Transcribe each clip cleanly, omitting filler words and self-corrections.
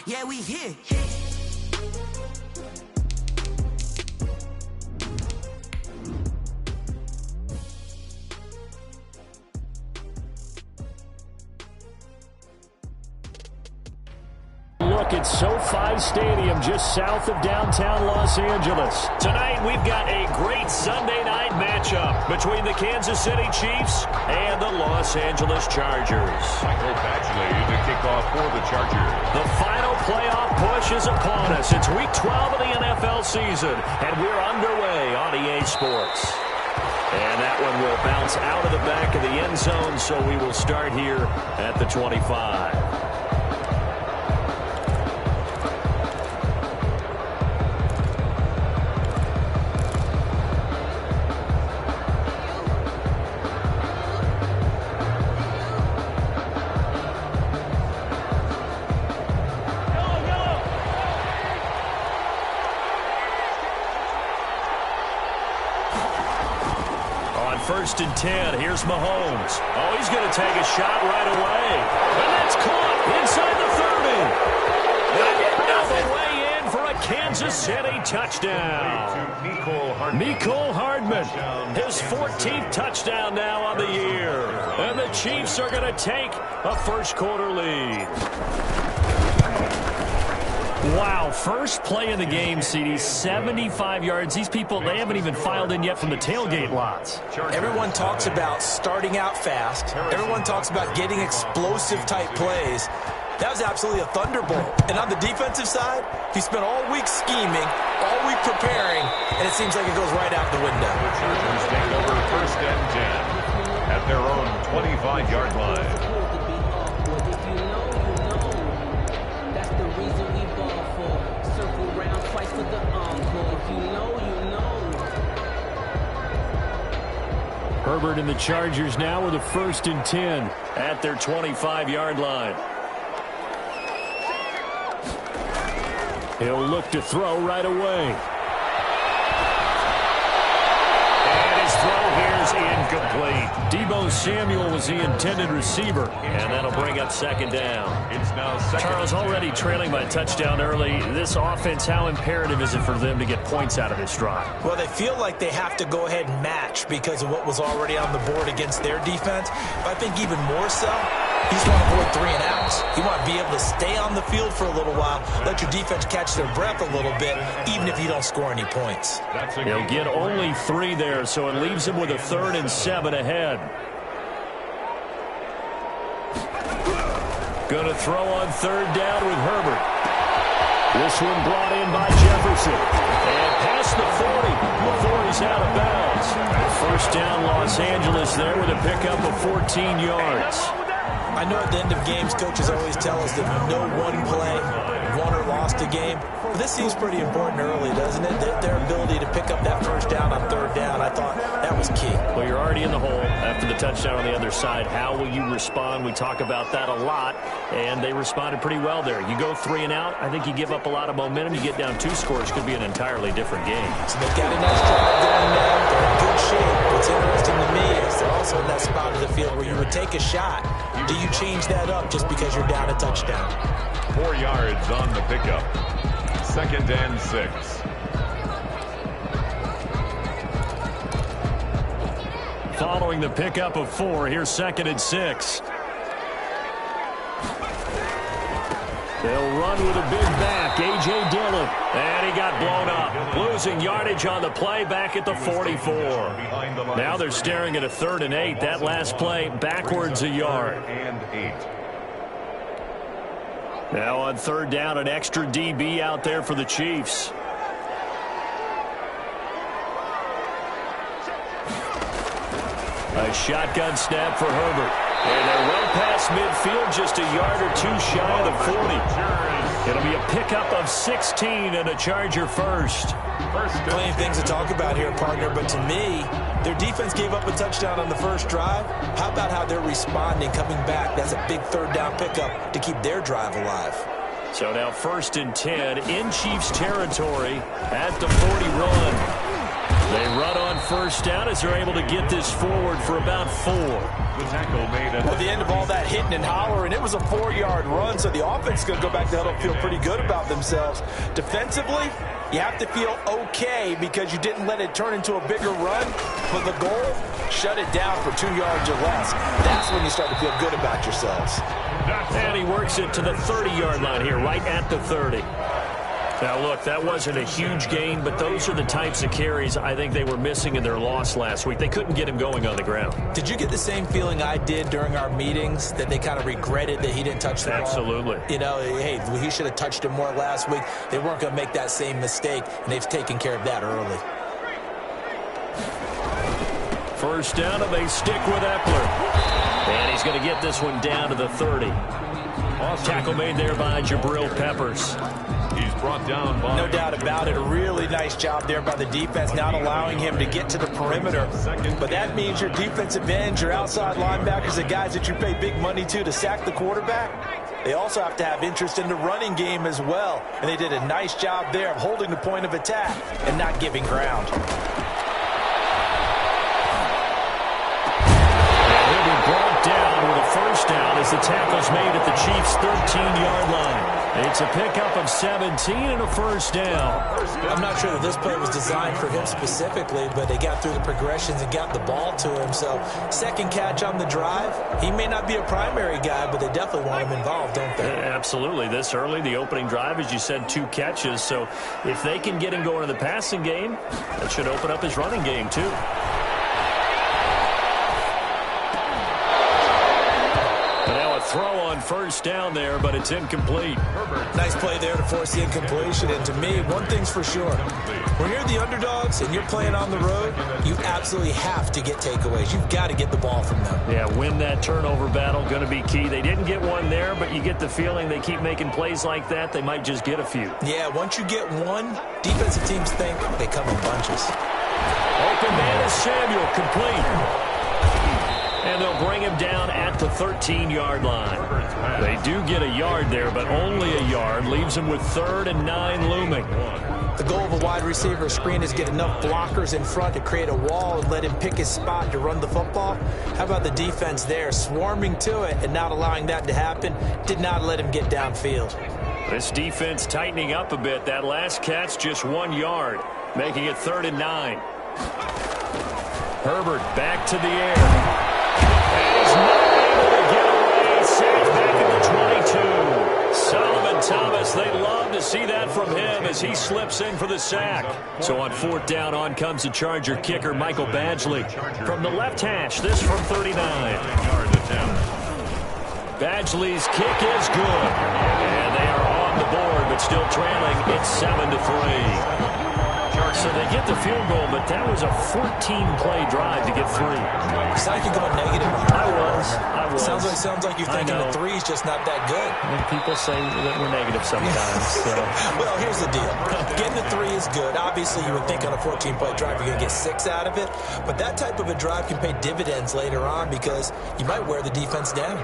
Yeah, we here. Look at SoFi Stadium just south of downtown Los Angeles. Tonight we've got a great Sunday night matchup between the Kansas City Chiefs and the Los Angeles Chargers. Michael Badgley to kick off for the Chargers. The final playoff push is upon us. It's Week 12 of the NFL season, and we're underway on EA Sports. And that one will bounce out of the back of the end zone, so we will start here at the 25. First and 10. Here's Mahomes. Oh, he's going to take a shot right away. And that's caught inside the 30. And the way in for a Kansas City touchdown. Mecole Hardman, his 14th touchdown now on the year. And the Chiefs are going to take a first quarter lead. Wow, first play of the game, CD, 75 yards. These people, they haven't even filed in yet from the tailgate lots. Everyone talks about starting out fast. Everyone talks about getting explosive-type plays. That was absolutely a thunderbolt. And on the defensive side, he spent all week scheming, all week preparing, and it seems like it goes right out the window. The Chargers take over first and 10 at their own 25-yard line. Herbert and the Chargers now with a first and 10 at their 25-yard line. He'll look to throw right away. And his throw here's incomplete. Deebo Samuel was the intended receiver, and that'll bring up second down. It's now second. Charles, already trailing by a touchdown early. This offense, how imperative is it for them to get points out of this drive? Well, they feel like they have to go ahead and match because of what was already on the board against their defense. But I think even more so, you just want to avoid 3 and outs. You want to be able to stay on the field for a little while, let your defense catch their breath a little bit, even if you don't score any points. He'll get only 3 there, so it leaves him with a 3rd and 7 ahead. Going to throw on 3rd down with Herbert. This one brought in by Jefferson. And past the 40. Before he's out of bounds. First down Los Angeles there with a pickup of 14 yards. I know at the end of games, coaches always tell us that no one play won or lost a game. But this seems pretty important early, doesn't it? Their ability to pick up that first down on 3rd down, I thought that was key. Well, you're already in the hole after the touchdown on the other side. How will you respond? We talk about that a lot, and they responded pretty well there. You go 3 and out, I think you give up a lot of momentum. You get down 2 scores, could be an entirely different game. So they've got a nice drive going now. They're in good shape. What's interesting to me is they're also in that spot of the field where you would take a shot. Do you change that up just because you're down a touchdown? 4 yards on the pickup. 2nd and 6. Following the pickup of 4, here's 2nd and 6. They'll run with a big back, A.J. Dillon. And he got blown up. Losing yardage on the play back at the 44. Now they're staring at a 3rd and 8. That last play backwards a yard. And 8. Now on 3rd down, an extra DB out there for the Chiefs. A shotgun snap for Herbert. And they're well past midfield, just a yard or 2 shy of the 40. It'll be a pickup of 16 and a Charger first. Plenty of things to talk about here, partner, but to me, their defense gave up a touchdown on the first drive. How about how they're responding, coming back? That's a big 3rd down pickup to keep their drive alive. So now 1st and 10 in Chiefs territory at the 41. They run on first down as they're able to get this forward for about 4. The tackle made at And he works it to the 30-yard line here, right at the 30. Now, look, that wasn't a huge gain, but those are the types of carries I think they were missing in their loss last week. They couldn't get him going on the ground. Did you get the same feeling I did during our meetings, that they kind of regretted that he didn't touch the ball? Absolutely. You know, hey, he should have touched him more last week. They weren't going to make that same mistake, and they've taken care of that early. First down, and they stick with Eckler. And he's going to get this one down to the 30. Tackle made there by Jabril Peppers. He's brought down by... No doubt about it. A really nice job there by the defense, not allowing him to get to the perimeter. But that means your defensive ends, your outside linebackers, the guys that you pay big money to sack the quarterback, they also have to have interest in the running game as well. And they did a nice job there of holding the point of attack and not giving ground. He'll be brought down with a first down as the tackle's made at the Chiefs' 13-yard line. It's a pickup of 17 and a first down. I'm not sure that this play was designed for him specifically, but they got through the progressions and got the ball to him. So, second catch on the drive. He may not be a primary guy, but they definitely want him involved, don't they? Absolutely. This early, the opening drive, as you said, 2 catches. So, if they can get him going in the passing game, that should open up his running game, too. Throw on first down there, but it's incomplete. Nice play there to force the incompletion. And to me, one thing's for sure. When you're the underdogs and you're playing on the road, you absolutely have to get takeaways. You've got to get the ball from them. Yeah, win that turnover battle, going to be key. They didn't get one there, but you get the feeling they keep making plays like that, they might just get a few. Yeah, once you get one, defensive teams think they come in bunches. Open man is Samuel, complete. And they'll bring him down at the 13-yard line. They do get a yard there, but only a yard. Leaves them with 3rd and 9 looming. The goal of a wide receiver screen is get enough blockers in front to create a wall and let him pick his spot to run the football. How about the defense there, swarming to it and not allowing that to happen? Did not let him get downfield. This defense tightening up a bit. That last catch just 1 yard, making it 3rd and 9. Herbert back to the air. He's not able to get away. Sacked back at the 22. Solomon Thomas, they love to see that from him as he slips in for the sack. So on 4th down, on comes the Charger kicker, Michael Badgley. From the left hash, this from 39. Badgley's kick is good. And they are on the board, but still trailing. It's 7-3. So they get the field goal, but that was a 14-play drive to get 3. It's like you're going negative. I was. Sounds like you're thinking the 3's just not that good. And people say that we're negative sometimes. So. Well, here's the deal. Getting the 3 is good. Obviously, you would think on a 14-play drive you're going to get 6 out of it. But that type of a drive can pay dividends later on because you might wear the defense down.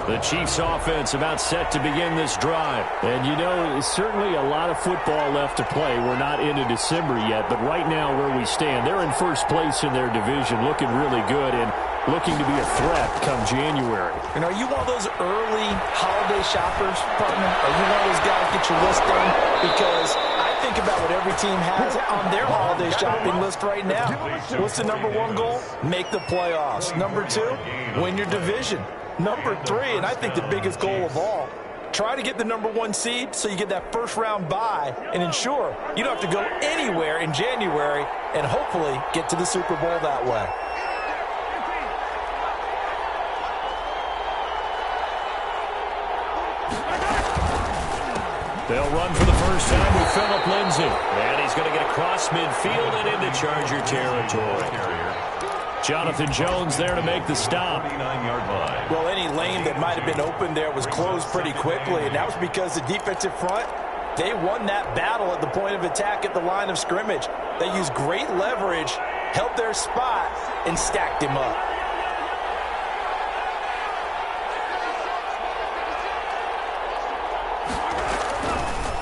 The Chiefs offense about set to begin this drive. And you know, certainly a lot of football left to play. We're not into December yet, but right now where we stand, they're in first place in their division, looking really good and looking to be a threat come January. And are you one of those early holiday shoppers, partner? Are you one of those guys get your list done? Because I think about what every team has on their holiday shopping list right now. What's the number 1 goal? Make the playoffs. Number 2, win your division. Number 3, and I think the biggest goal of all, try to get the number 1 seed so you get that first-round bye and ensure you don't have to go anywhere in January and hopefully get to the Super Bowl that way. They'll run for the first time with Phillip Lindsay. And he's going to get across midfield and into Charger territory. Jonathan Jones there to make the stop. Well, any lane that might have been open there was closed pretty quickly, and that was because the defensive front, they won that battle at the point of attack at the line of scrimmage. They used great leverage, held their spot, and stacked him up.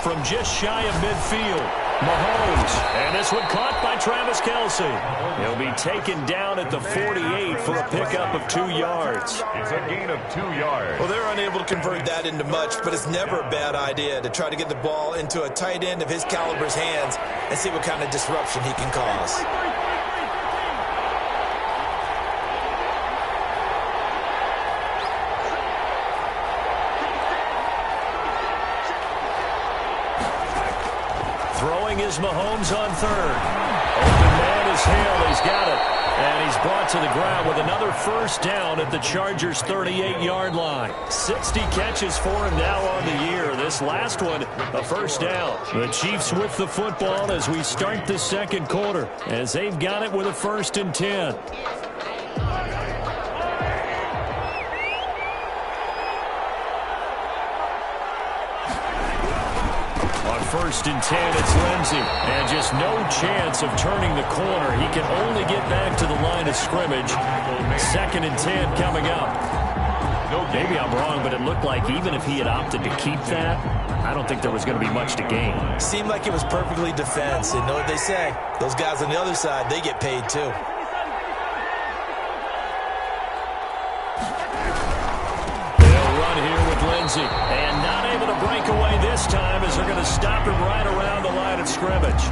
from just shy of midfield. Mahomes, and this one caught by Travis Kelce. He'll be taken down at the 48 for a pickup of 2 yards. It's a gain of 2 yards. Well, they're unable to convert that into much, but it's never a bad idea to try to get the ball into a tight end of his caliber's hands and see what kind of disruption he can cause. Throwing is Mahomes on third. Open man is Hill. He's got it. And he's brought to the ground with another first down at the Chargers' 38-yard line. 60 catches for him now on the year. This last one, a first down. The Chiefs with the football as we start the second quarter, as they've got it with a 1st and 10. First and 10, it's Lindsey. And just no chance of turning the corner. He can only get back to the line of scrimmage. 2nd and 10 coming up. Maybe I'm wrong, but it looked like even if he had opted to keep that, I don't think there was going to be much to gain. Seemed like it was perfectly defense. And know what they say? Those guys on the other side, they get paid too. They'll run here with Lindsey. And not able to break away this time as they're going to stop him right around the line of scrimmage.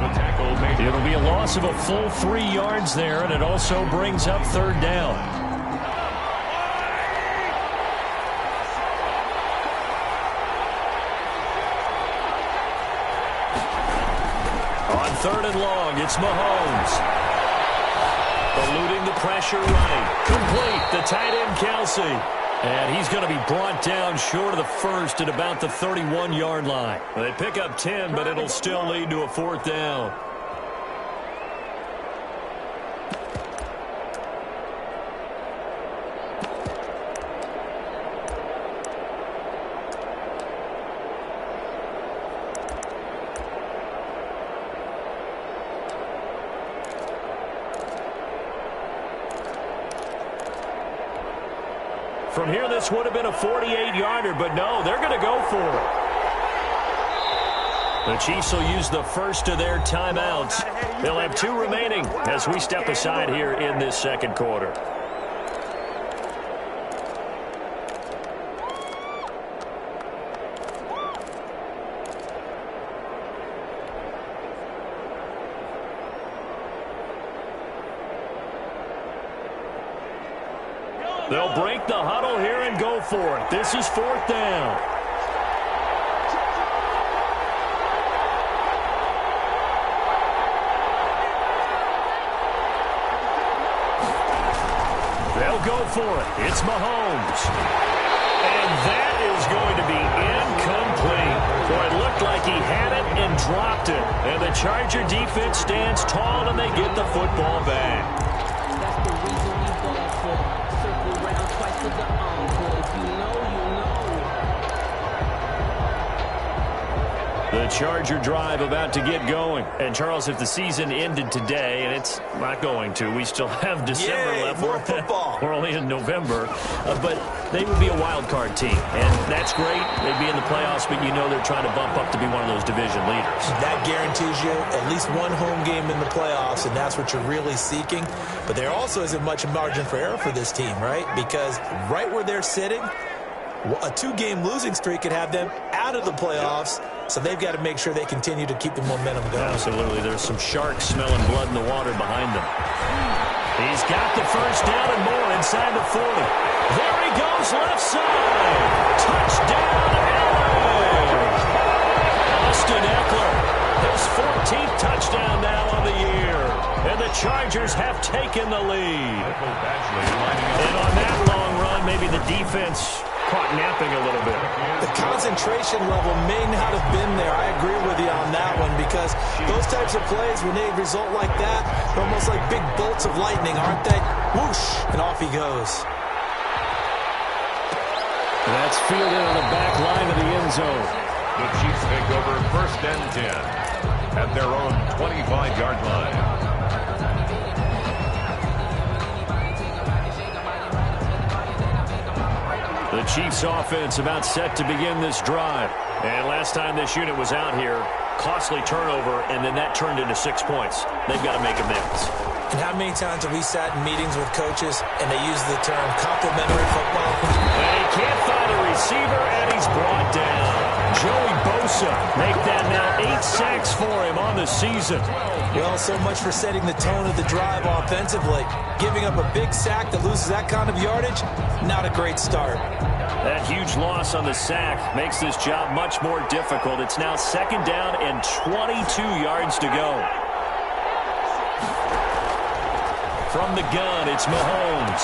It'll be a loss of a full 3 yards there, and it also brings up 3rd down. On 3rd and long, it's Mahomes. Eluding the pressure right. Complete. The tight end, Kelce. And he's going to be brought down short of the first at about the 31-yard line. They pick up 10, but it'll still lead to a 4th down. From here, this would have been a 48-yarder, but no, they're going to go for it. The Chiefs will use the first of their timeouts. They'll have 2 remaining as we step aside here in this second quarter. They'll break the huddle here and go for it. This is 4th down. They'll go for it. It's Mahomes. And that is going to be incomplete. Boy, it looked like he had it and dropped it. And the Charger defense stands tall and they get the football back. The Charger drive about to get going. And, Charles, if the season ended today, and it's not going to, we still have December left. More football. We're only in November. But they would be a wild card team. And that's great. They'd be in the playoffs, but you know they're trying to bump up to be one of those division leaders. That guarantees you at least one home game in the playoffs, and that's what you're really seeking. But there also isn't much margin for error for this team, right? Because right where they're sitting, a 2-game losing streak could have them out of the playoffs. So they've got to make sure they continue to keep the momentum going. Absolutely. There's some sharks smelling blood in the water behind them. He's got the first down and more inside the 40. There he goes, left side. Touchdown, LA. Austin Eckler, his 14th touchdown now on the year. And the Chargers have taken the lead. And on that long run, maybe the defense caught napping a little bit. The concentration level may not have been there. I agree with you on that one, because those types of plays, when they result like that, they're almost like big bolts of lightning, aren't they? Whoosh, and off he goes. That's fielded on the back line of the end zone. The Chiefs take over 1st and 10 at their own 25-yard line. The Chiefs offense about set to begin this drive. And last time this unit was out here, costly turnover, and then that turned into 6 points. They've got to make amends. And how many times have we sat in meetings with coaches and they use the term complimentary football? And he can't find a receiver, and he's brought down. Joey Bosa make that now 8 sacks for him on the season. Well, so much for setting the tone of the drive offensively. Giving up a big sack that loses that kind of yardage, not a great start. That huge loss on the sack makes this job much more difficult. It's now 2nd down and 22 yards to go. From the gun, it's Mahomes.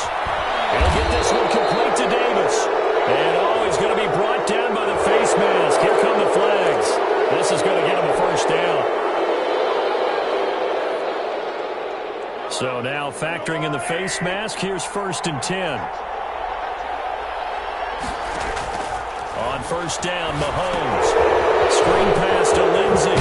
He'll get this one complete to Davis. And he's going to be brought down by the face mask. Here come the flags. This is going to get him a 1st down. So now factoring in the face mask, here's 1st and 10. On 1st down, Mahomes. Screen pass to Lindsey.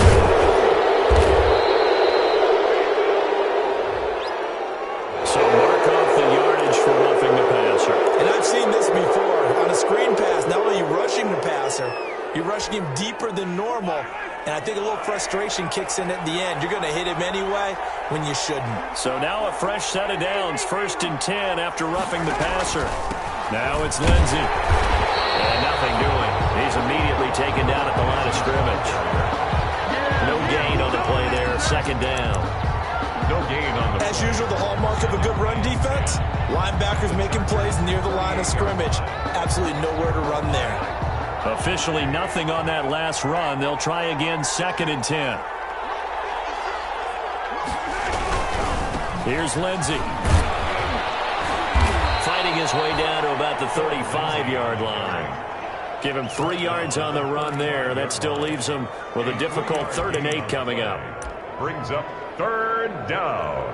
So mark off the yardage for roughing the passer. And I've seen this before. On a screen pass, not only are you rushing the passer, you're rushing him deeper than normal. And I think a little frustration kicks in at the end. You're going to hit him anyway when you shouldn't. So now a fresh set of downs. 1st and 10 after roughing the passer. Now it's Lindsey. And nothing doing. He's immediately taken down at the line of scrimmage. No gain on the play there. 2nd down. No gain on the As usual, the hallmark of a good run defense, linebackers making plays near the line of scrimmage. Absolutely nowhere to run there. Officially nothing on that last run. They'll try again 2nd and 10. Here's Lindsey. Fighting his way down to about the 35-yard line. Give him 3 yards on the run there. That still leaves him with a difficult 3rd and 8 coming up. brings up 3rd down.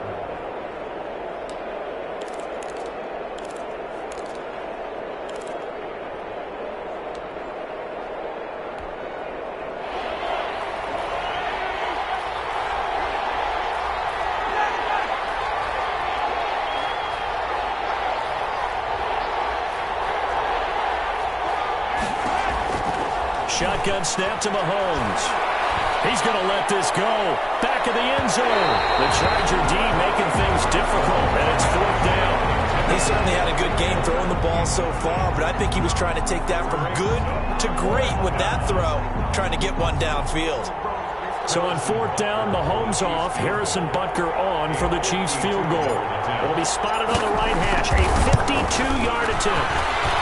Shotgun snap to Mahomes. He's going to let this go. Back of the end zone. The Charger D making things difficult, and it's 4th down. He certainly had a good game throwing the ball so far, but I think he was trying to take that from good to great with that throw, trying to get one downfield. So on 4th down, Mahomes off, Harrison Butker on for the Chiefs field goal. It'll be spotted on the right hash, a 52-yard attempt.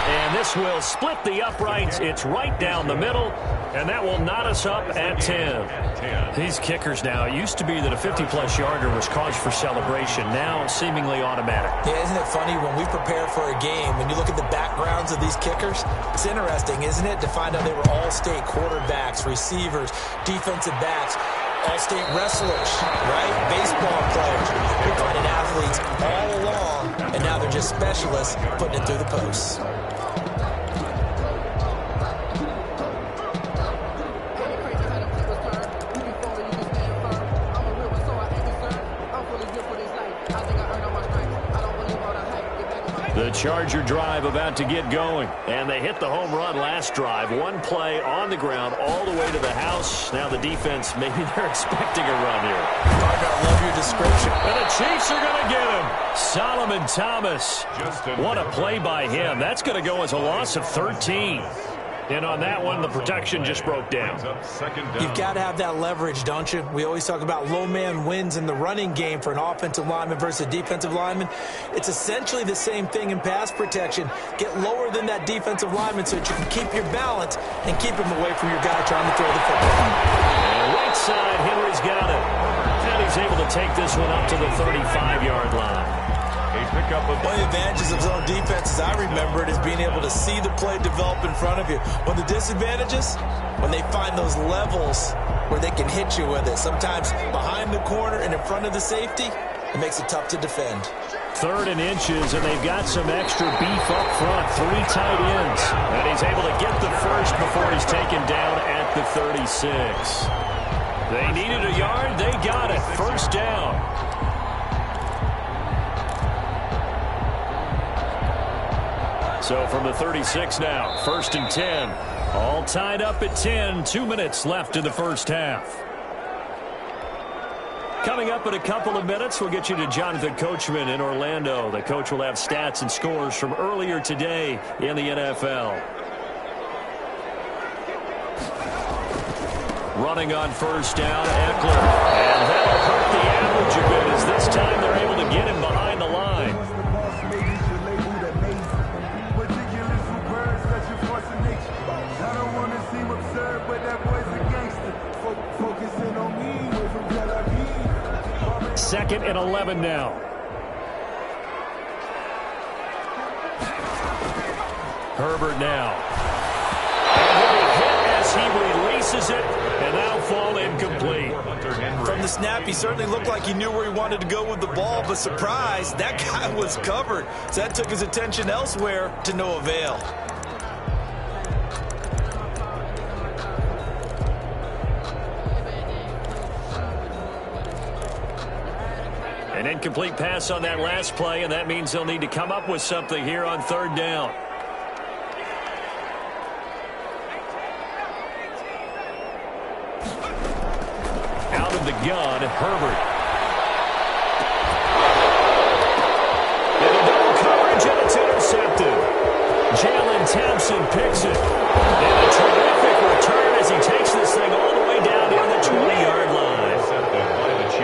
And this will split the uprights. It's right down the middle, and that will knot us up at 10. These kickers now, it used to be that a 50-plus yarder was cause for celebration, now seemingly automatic. Yeah, isn't it funny when we prepare for a game, when you look at the backgrounds of these kickers, it's interesting, isn't it, to find out they were all-state quarterbacks, receivers, defensive backs, all-state wrestlers, right? Baseball players. We're finding athletes all along, and now they're just specialists putting it through the posts. The Charger drive about to get going, and they hit the home run last drive. One play on the ground all the way to the house. Now the defense, maybe they're expecting a run here. I love your description. And the Chiefs are going to get him. Solomon Thomas. What a play by him. That's going to go as a loss of 13. And on that one, the protection just broke down. You've got to have that leverage, don't you? We always talk about low man wins in the running game for an offensive lineman versus a defensive lineman. It's essentially the same thing in pass protection. Get lower than that defensive lineman so that you can keep your balance and keep him away from your guy trying to throw the football. And right side, Henry's got it. And he's able to take this one up to the 35-yard line. One of the advantages of zone defense, as I remember it, is being able to see the play develop in front of you. One of the disadvantages, when they find those levels where they can hit you with it, sometimes behind the corner and in front of the safety, it makes it tough to defend. 3rd and inches, and they've got some extra beef up front. 3 tight ends. And he's able to get the first before he's taken down at the 36. They needed a yard. They got it. 1st down. So from the 36 now, 1st and 10. All tied up at 10, 2 minutes left in the first half. Coming up in a couple of minutes, we'll get you to Jonathan Coachman in Orlando. The coach will have stats and scores from earlier today in the NFL. Running on first down, Eckler. And that'll hurt the average a bit as this time they're able to get him behind the line. 2nd and 11 now. Herbert now. And he'll be hit as he releases it, and that'll fall incomplete. From the snap, he certainly looked like he knew where he wanted to go with the ball, but surprise, that guy was covered. So that took his attention elsewhere to no avail. An incomplete pass on that last play, and that means they'll need to come up with something here on 3rd down. Out of the gun, Herbert. Into double coverage, and it's intercepted. Jalen Thompson picks it. And a terrific return as he takes this thing all the way down near the 20-yard line.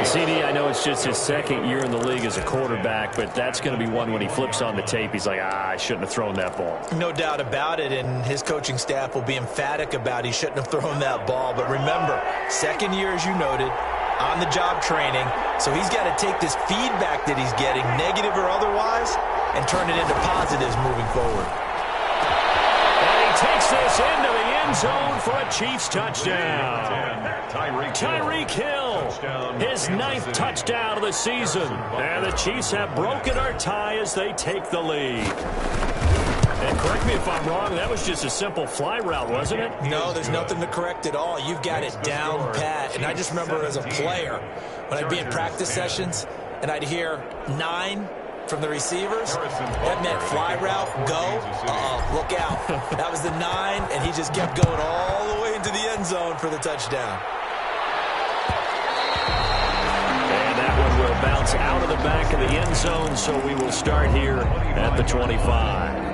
CD, I know it's just his 2nd year in the league as a quarterback, but that's going to be one when he flips on the tape, he's like, I shouldn't have thrown that ball. No doubt about it, and his coaching staff will be emphatic about he shouldn't have thrown that ball. But remember, 2nd year, as you noted, on-the-job training, so he's got to take this feedback that he's getting, negative or otherwise, and turn it into positives moving forward. And he takes this into the end zone for a Chiefs touchdown. Tyreek Hill, his 9th touchdown of the season. And the Chiefs have broken our tie as they take the lead. And correct me if I'm wrong, that was just a simple fly route, wasn't it? No, there's nothing to correct at all. You've got it down pat. And I just remember as a player, when I'd be in practice sessions, and I'd hear 9 from the receivers, that meant fly route, go, look out. That was the 9, and he just kept going all the way into the end zone for the touchdown. And that one will bounce out of the back of the end zone, so we will start here at the 25.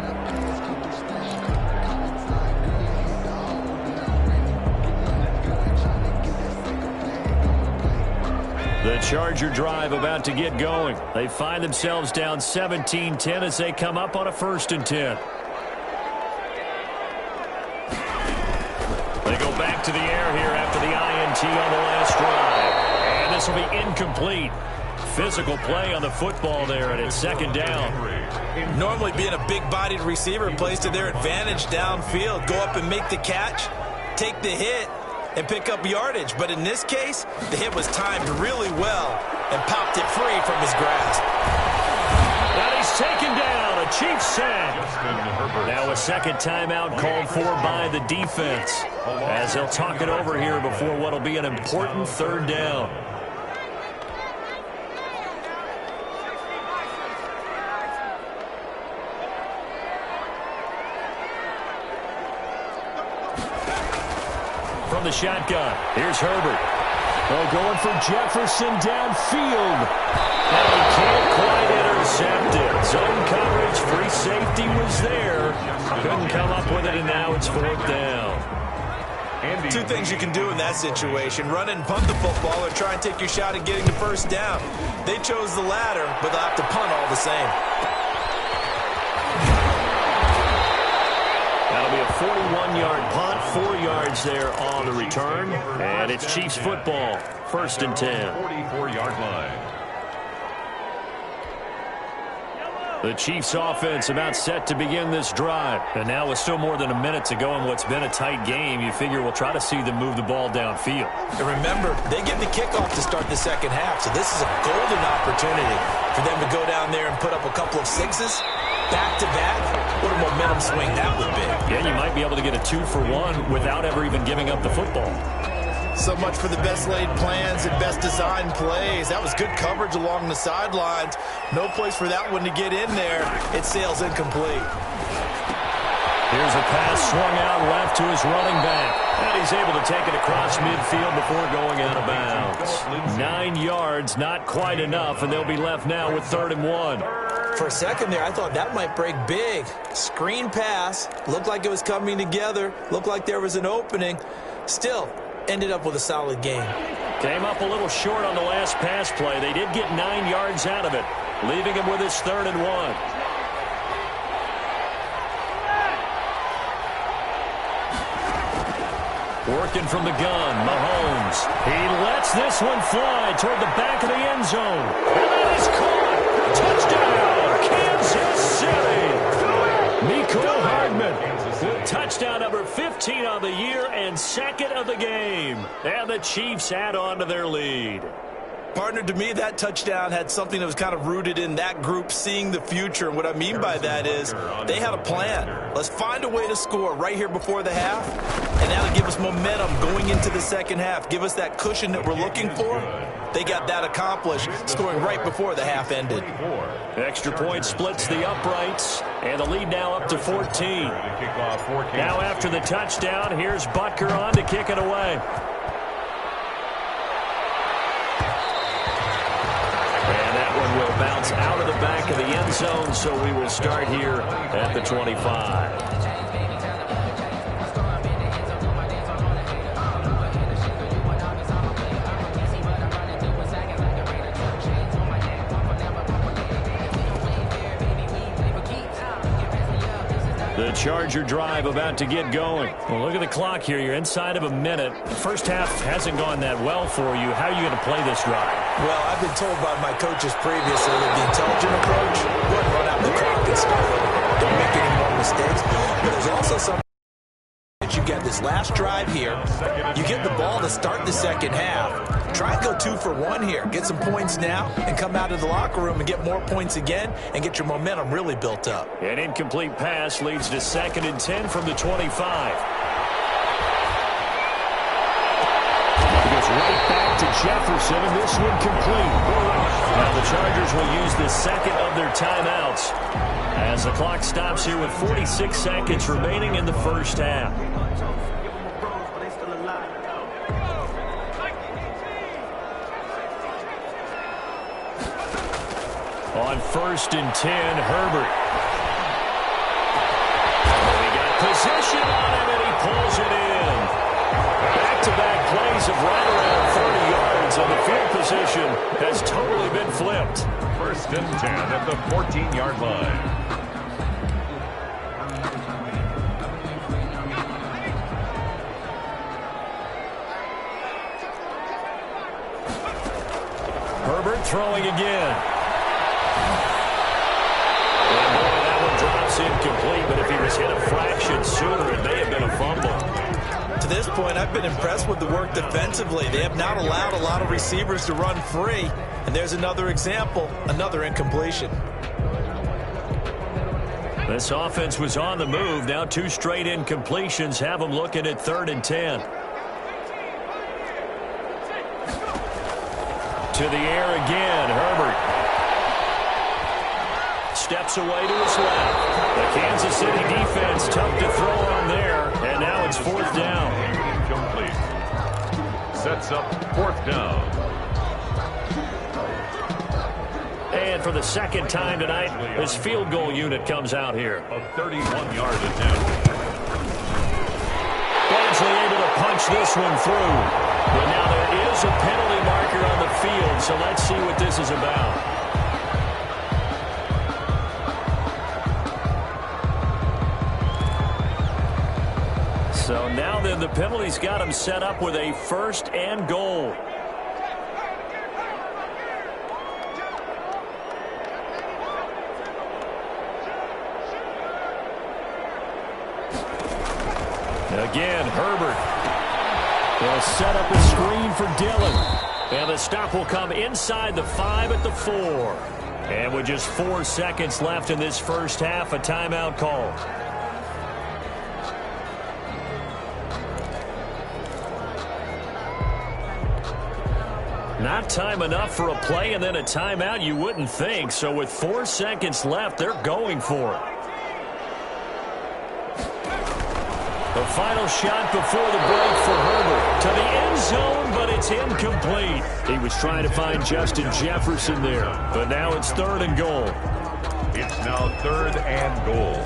The Charger drive about to get going. They find themselves down 17-10 as they come up on a 1st and 10. They go back to the air here after the INT on the last drive. And this will be incomplete. Physical play on the football there, and it's 2nd down. Normally being a big-bodied receiver plays to their advantage downfield. Go up and make the catch, take the hit, and pick up yardage. But in this case, the hit was timed really well and popped it free from his grasp. And he's taken down, a Chiefs sack. Now a 2nd timeout called for by the defense as they'll talk it over here before what will be an important 3rd down. From the shotgun, here's Herbert. Oh, going for Jefferson downfield. And he can't quite intercept it. Zone coverage, free safety was there. Couldn't come up with it, and now it's 4th down. Two things you can do in that situation: run and punt the football, or try and take your shot at getting the 1st down. They chose the latter, but they'll have to punt all the same. That'll be a 41-yard punt, 4 yards there on the return. And it's Chiefs football, 1st and 10. 44-yard line. The Chiefs offense about set to begin this drive. And now with still more than a minute to go in what's been a tight game, you figure we'll try to see them move the ball downfield. And remember, they get the kickoff to start the 2nd half, so this is a golden opportunity for them to go down there and put up a couple of 6s. Back-to-back, what a momentum swing that would be. Yeah, you might be able to get a 2-for-1 without ever even giving up the football. So much for the best laid plans and best designed plays. That was good coverage along the sidelines. No place for that one to get in there. It sails incomplete. Here's a pass swung out left to his running back. And he's able to take it across midfield before going out of bounds. 9 yards, not quite enough, and they'll be left now with 3rd and 1. For a second there, I thought that might break big. Screen pass. Looked like it was coming together. Looked like there was an opening. Still, ended up with a solid game. Came up a little short on the last pass play. They did get 9 yards out of it, leaving him with his 3rd and 1. Working from the gun, Mahomes. He lets this one fly toward the back of the end zone. And that is caught. Touchdown, Kansas City. Mecole Hardman. Touchdown number 15 on the year and 2nd of the game. And the Chiefs add on to their lead. Partner, to me, that touchdown had something that was kind of rooted in that group seeing the future. And what I mean by that is they had a plan. Let's find a way to score right here before the half, and that'll give us momentum going into the second half, give us that cushion that we're looking for. They got that accomplished, scoring right before the half ended. Extra point splits the uprights, and the lead now up to 14. Now after the touchdown, here's Butker on to kick it away. Will bounce out of the back of the end zone, so we will start here at the 25. The Charger drive about to get going. Well, look at the clock here. You're inside of a minute. The first half hasn't gone that well for you. How are you going to play this drive? Well, I've been told by my coaches previously that the intelligent approach, go ahead and run out the clock and start with it. Don't make any more mistakes. But there's also some that you get this last drive here. You get the ball to start the second half. Try and go 2 for 1 here. Get some points now and come out of the locker room and get more points again and get your momentum really built up. An incomplete pass leads to 2nd and 10 from the 25. Right back to Jefferson, and this one complete. Now the Chargers will use the 2nd of their timeouts as the clock stops here with 46 seconds remaining in the first half. On 1st and 10, Herbert. He got possession on him, and he pulls it in. Back-to-back plays of right around 30 yards, and the field position has totally been flipped. 1st and 10 at the 14-yard line. Herbert throwing again. And boy, that one drops incomplete, but if he was hit a fraction sooner, it may have been a fumble. To this point, I've been impressed with the work defensively. They have not allowed a lot of receivers to run free. And there's another example, another incompletion. This offense was on the move. Now 2 straight incompletions have them looking at 3rd and 10. To the air again, Herbert. Steps away to his left. The Kansas City defense tough to throw on there, and now it's 4th down. Incomplete. Sets up 4th down. And for the 2nd time tonight, this field goal unit comes out here. A 31-yard attempt. Badgley able to punch this one through. But now there is a penalty marker on the field, so let's see what this is about. So now then the penalty's got him set up with a 1st and goal. Again, Herbert will set up a screen for Dillon. And the stop will come inside the 5 at the 4. And with just 4 seconds left in this first half, a timeout called. Not time enough for a play and then a timeout, you wouldn't think. So with 4 seconds left, they're going for it. The final shot before the break for Herbert. To the end zone, but it's incomplete. He was trying to find Justin Jefferson there, but now it's 3rd and goal. It's now 3rd and goal.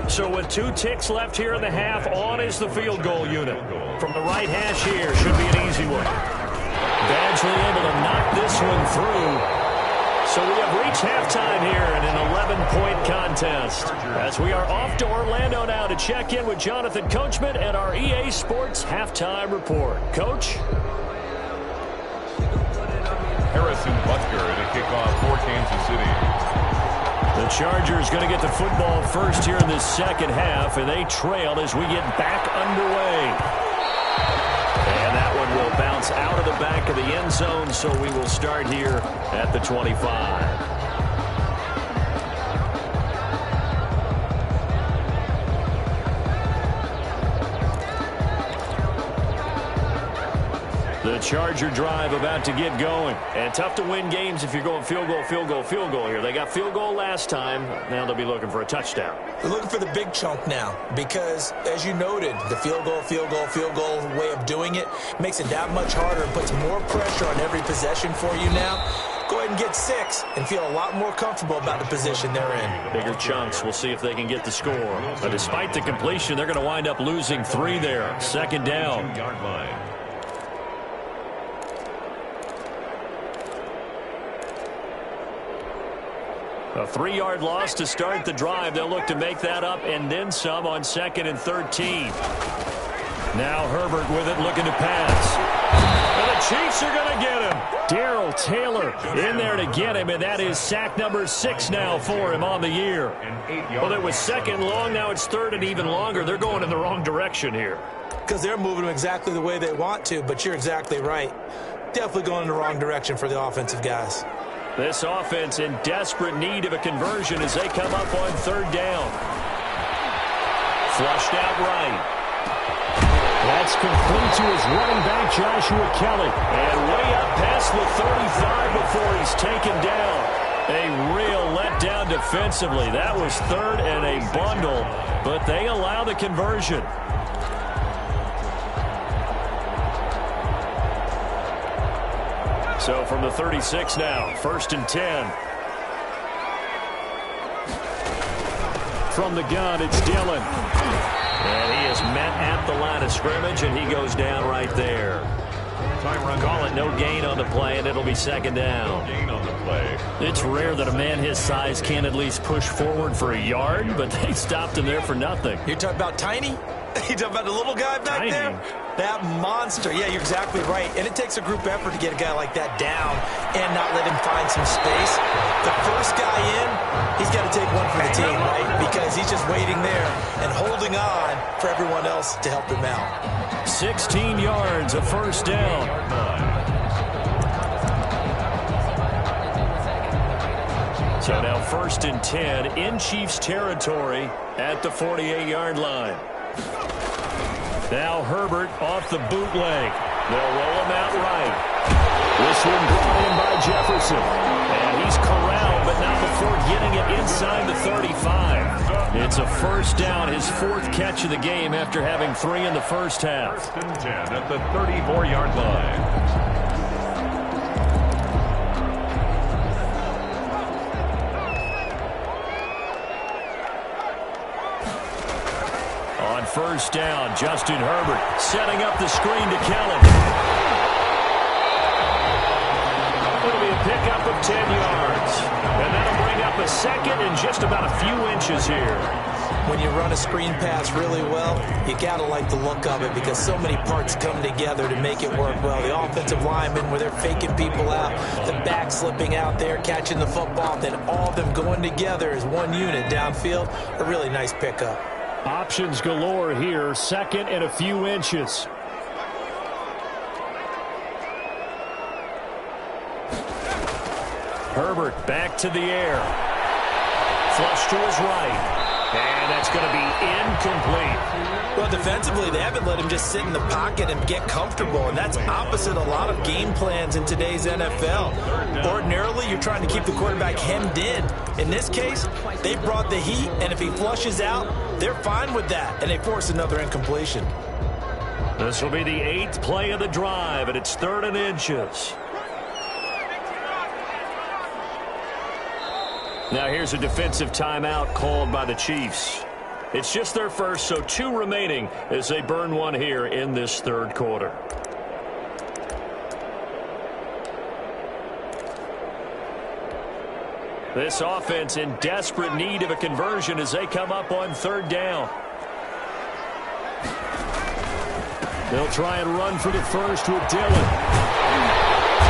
So with 2 ticks left here in the half, on is the field goal unit. From the right hash here, should be an easy one. Badgley able to knock this one through. So we have reached halftime here in an 11-point contest. As we are off to Orlando now to check in with Jonathan Coachman and our EA Sports halftime report. Coach? Harrison Butker to kick off for Kansas City. The Chargers going to get the football first here in this second half, and they trail as we get back underway. And that one will bounce out of the back of the end zone, so we will start here at the 25. The Charger drive about to get going. And tough to win games if you're going field goal, field goal, field goal here. They got field goal last time. Now they'll be looking for a touchdown. They're looking for the big chunk now because, as you noted, the field goal way of doing it makes it that much harder and puts more pressure on every possession for you now. Go ahead and get 6 and feel a lot more comfortable about the position they're in. Bigger chunks. We'll see if they can get the score. But despite the completion, they're going to wind up losing 3 there. Second down. Yard line. A 3-yard loss to start the drive. They'll look to make that up and then some on 2nd and 13. Now Herbert with it, looking to pass. And the Chiefs are going to get him. Darrell Taylor in there to get him, and that is sack number 6 now for him on the year. Well, it was 2nd long, now it's 3rd and even longer. They're going in the wrong direction here. Because they're moving them exactly the way they want to, but you're exactly right. Definitely going in the wrong direction for the offensive guys. This offense in desperate need of a conversion as they come up on 3rd down. Flushed out right. That's complete to his running back, Joshua Kelly. And way up past the 35 before he's taken down. A real letdown defensively. That was 3rd and a bundle, but they allow the conversion. So from the 36 now, 1st and 10. From the gun, it's Dillon. And he is met at the line of scrimmage, and he goes down right there. Call it no gain on the play, and it'll be 2nd down. No gain on the play. It's rare that a man his size can't at least push forward for a yard, but they stopped him there for nothing. You're talking about Tiny? You talking about the little guy back Tiny. there? That monster. Yeah, you're exactly right. And it takes a group effort to get a guy like that down and not let him find some space. The first guy in, he's got to take one for the team, right? Because he's just waiting there and holding on for everyone else to help him out. 16 yards, a 1st down. So now 1st and 10 in Chiefs territory at the 48-yard line. Now Herbert off the bootleg. They'll roll him out right. This one brought in by Jefferson. And he's corralled, but not before getting it inside the 35. It's a 1st down, his 4th catch of the game after having 3 in the first half. 1st and 10 at the 34-yard line. On 1st down, Justin Herbert setting up the screen to Kelly. It'll be a pickup of 10 yards. And that'll bring up a 2nd and just about a few inches here. When you run a screen pass really well, you got to like the look of it because so many parts come together to make it work well. The offensive linemen, where they're faking people out, the back slipping out there, catching the football, then all of them going together as one unit downfield, a really nice pickup. Options galore here, 2nd and a few inches. Herbert back to the air. Flush to his right. And that's going to be incomplete. Well, defensively, they haven't let him just sit in the pocket and get comfortable, and that's opposite a lot of game plans in today's NFL. Ordinarily, you're trying to keep the quarterback hemmed in. In this case, they brought the heat, and if he flushes out, they're fine with that, and they force another incompletion. This will be the 8th play of the drive, and it's 3rd and inches. Now here's a defensive timeout called by the Chiefs. It's just their first, so 2 remaining as they burn one here in this 3rd quarter. This offense in desperate need of a conversion as they come up on 3rd down. They'll try and run for the first with Dillon.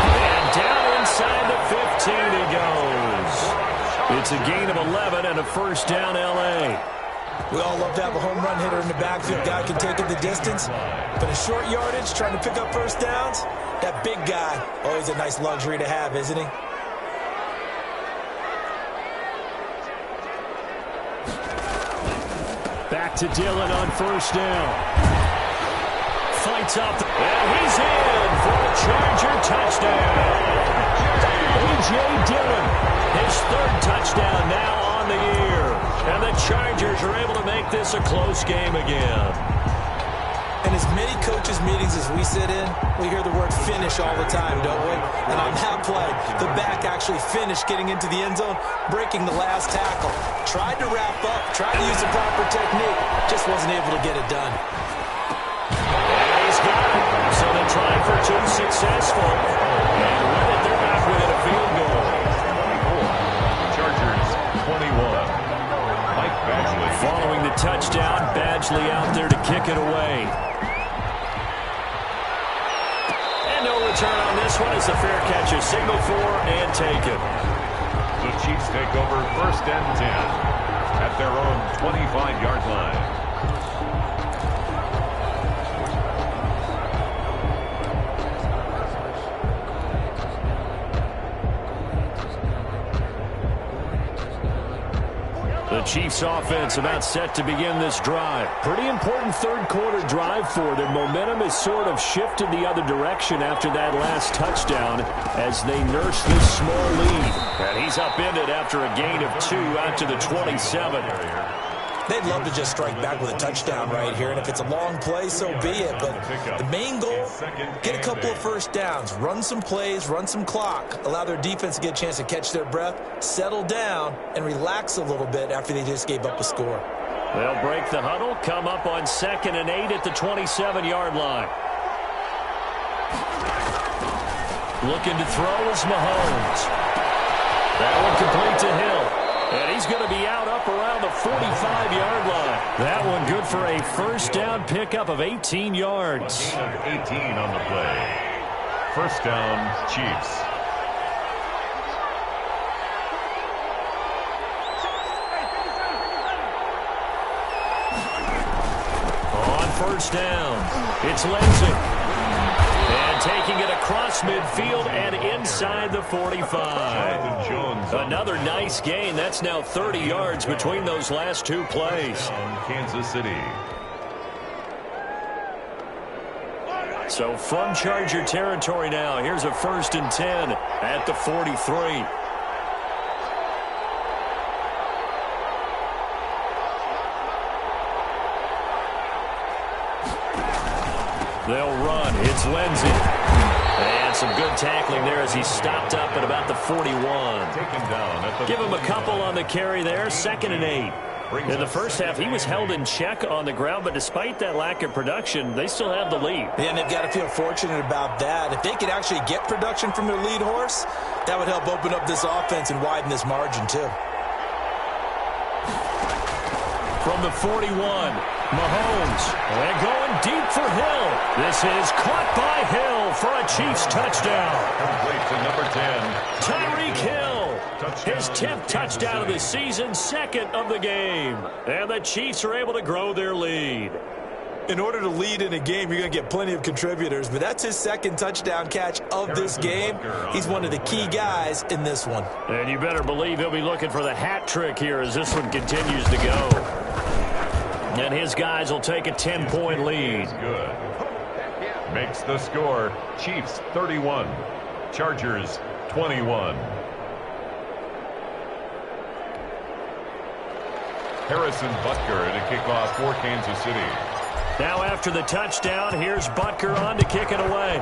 And down inside the 15 he goes. It's a gain of 11 and a first down, L.A. We all love to have a home run hitter in the backfield. Guy can take it the distance. But in short yardage, trying to pick up first downs, that big guy, always a nice luxury to have, isn't he? Back to Dillon on first down. Fights up, and he's in for a Charger touchdown. A.J. Dillon, his 3rd touchdown now on the year. And the Chargers are able to make this a close game again. In as many coaches' meetings as we sit in, we hear the word finish all the time, don't we? And on that play, the back actually finished getting into the end zone, breaking the last tackle. Tried to wrap up, tried to use the proper technique, just wasn't able to get it done. And he's got it. So they're trying for 2 successful. And with it, they're back within a field goal. Chargers 21. Mike Badgley. Following the touchdown, Badgley out there to kick it away. And no return on this one as the fair catch is signaled for and taken. The Chiefs take over 1st and 10 at their own 25-yard line. The Chiefs offense about set to begin this drive. Pretty important 3rd quarter drive for them. Momentum has sort of shifted the other direction after that last touchdown as they nurse this small lead. And he's upended after a gain of 2 out to the 27. They'd love to just strike back with a touchdown right here, and if it's a long play, so be it. But the main goal, get a couple of first downs, run some plays, run some clock, allow their defense to get a chance to catch their breath, settle down, and relax a little bit after they just gave up a score. They'll break the huddle, come up on 2nd and 8 at the 27-yard line. Looking to throw is Mahomes. That one complete to Hill. And he's going to be out up around the 45-yard line. That one good for a first down pickup of 18 yards. A gain of 18 on the play. First down, Chiefs. On first down, it's Lindsey. And taking it across midfield and inside the 45. Another nice gain. That's now 30 yards between those last 2 plays. Kansas City. So from Charger territory now, here's a 1st and 10 at the 43. They'll run. It's Lindsey. And some good tackling there as he stopped up at about the 41. Give him a couple on the carry there. 2nd and 8. In the first half, he was held in check on the ground, but despite that lack of production, they still have the lead. Yeah, and they've got to feel fortunate about that. If they could actually get production from their lead horse, that would help open up this offense and widen this margin, too. From the 41, Mahomes. And going deep for Hill. This is caught by Hill for a Chiefs touchdown. Complete to number 10. Tyreek Hill. His 10th touchdown of the season, 2nd of the game. And the Chiefs are able to grow their lead. In order to lead in a game, you're going to get plenty of contributors, but that's his 2nd touchdown catch of this game. He's one of the key guys in this one. And you better believe he'll be looking for the hat trick here as this one continues to go. And his guys will take a 10-point lead. Good. Makes the score Chiefs 31, Chargers 21. Harrison Butker to kick off for Kansas City. Now after the touchdown, here's Butker on to kick it away.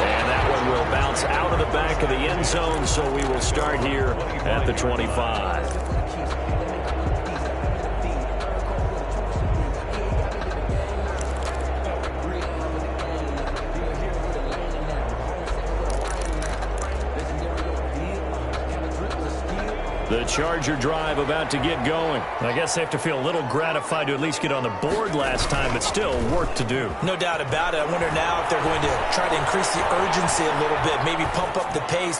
And that one will bounce out of the back of the end zone, so we will start here at the 25. The Charger drive about to get going. I guess they have to feel a little gratified to at least get on the board last time, but still work to do. No doubt about it. I wonder now if they're going to try to increase the urgency a little bit, maybe pump up the pace.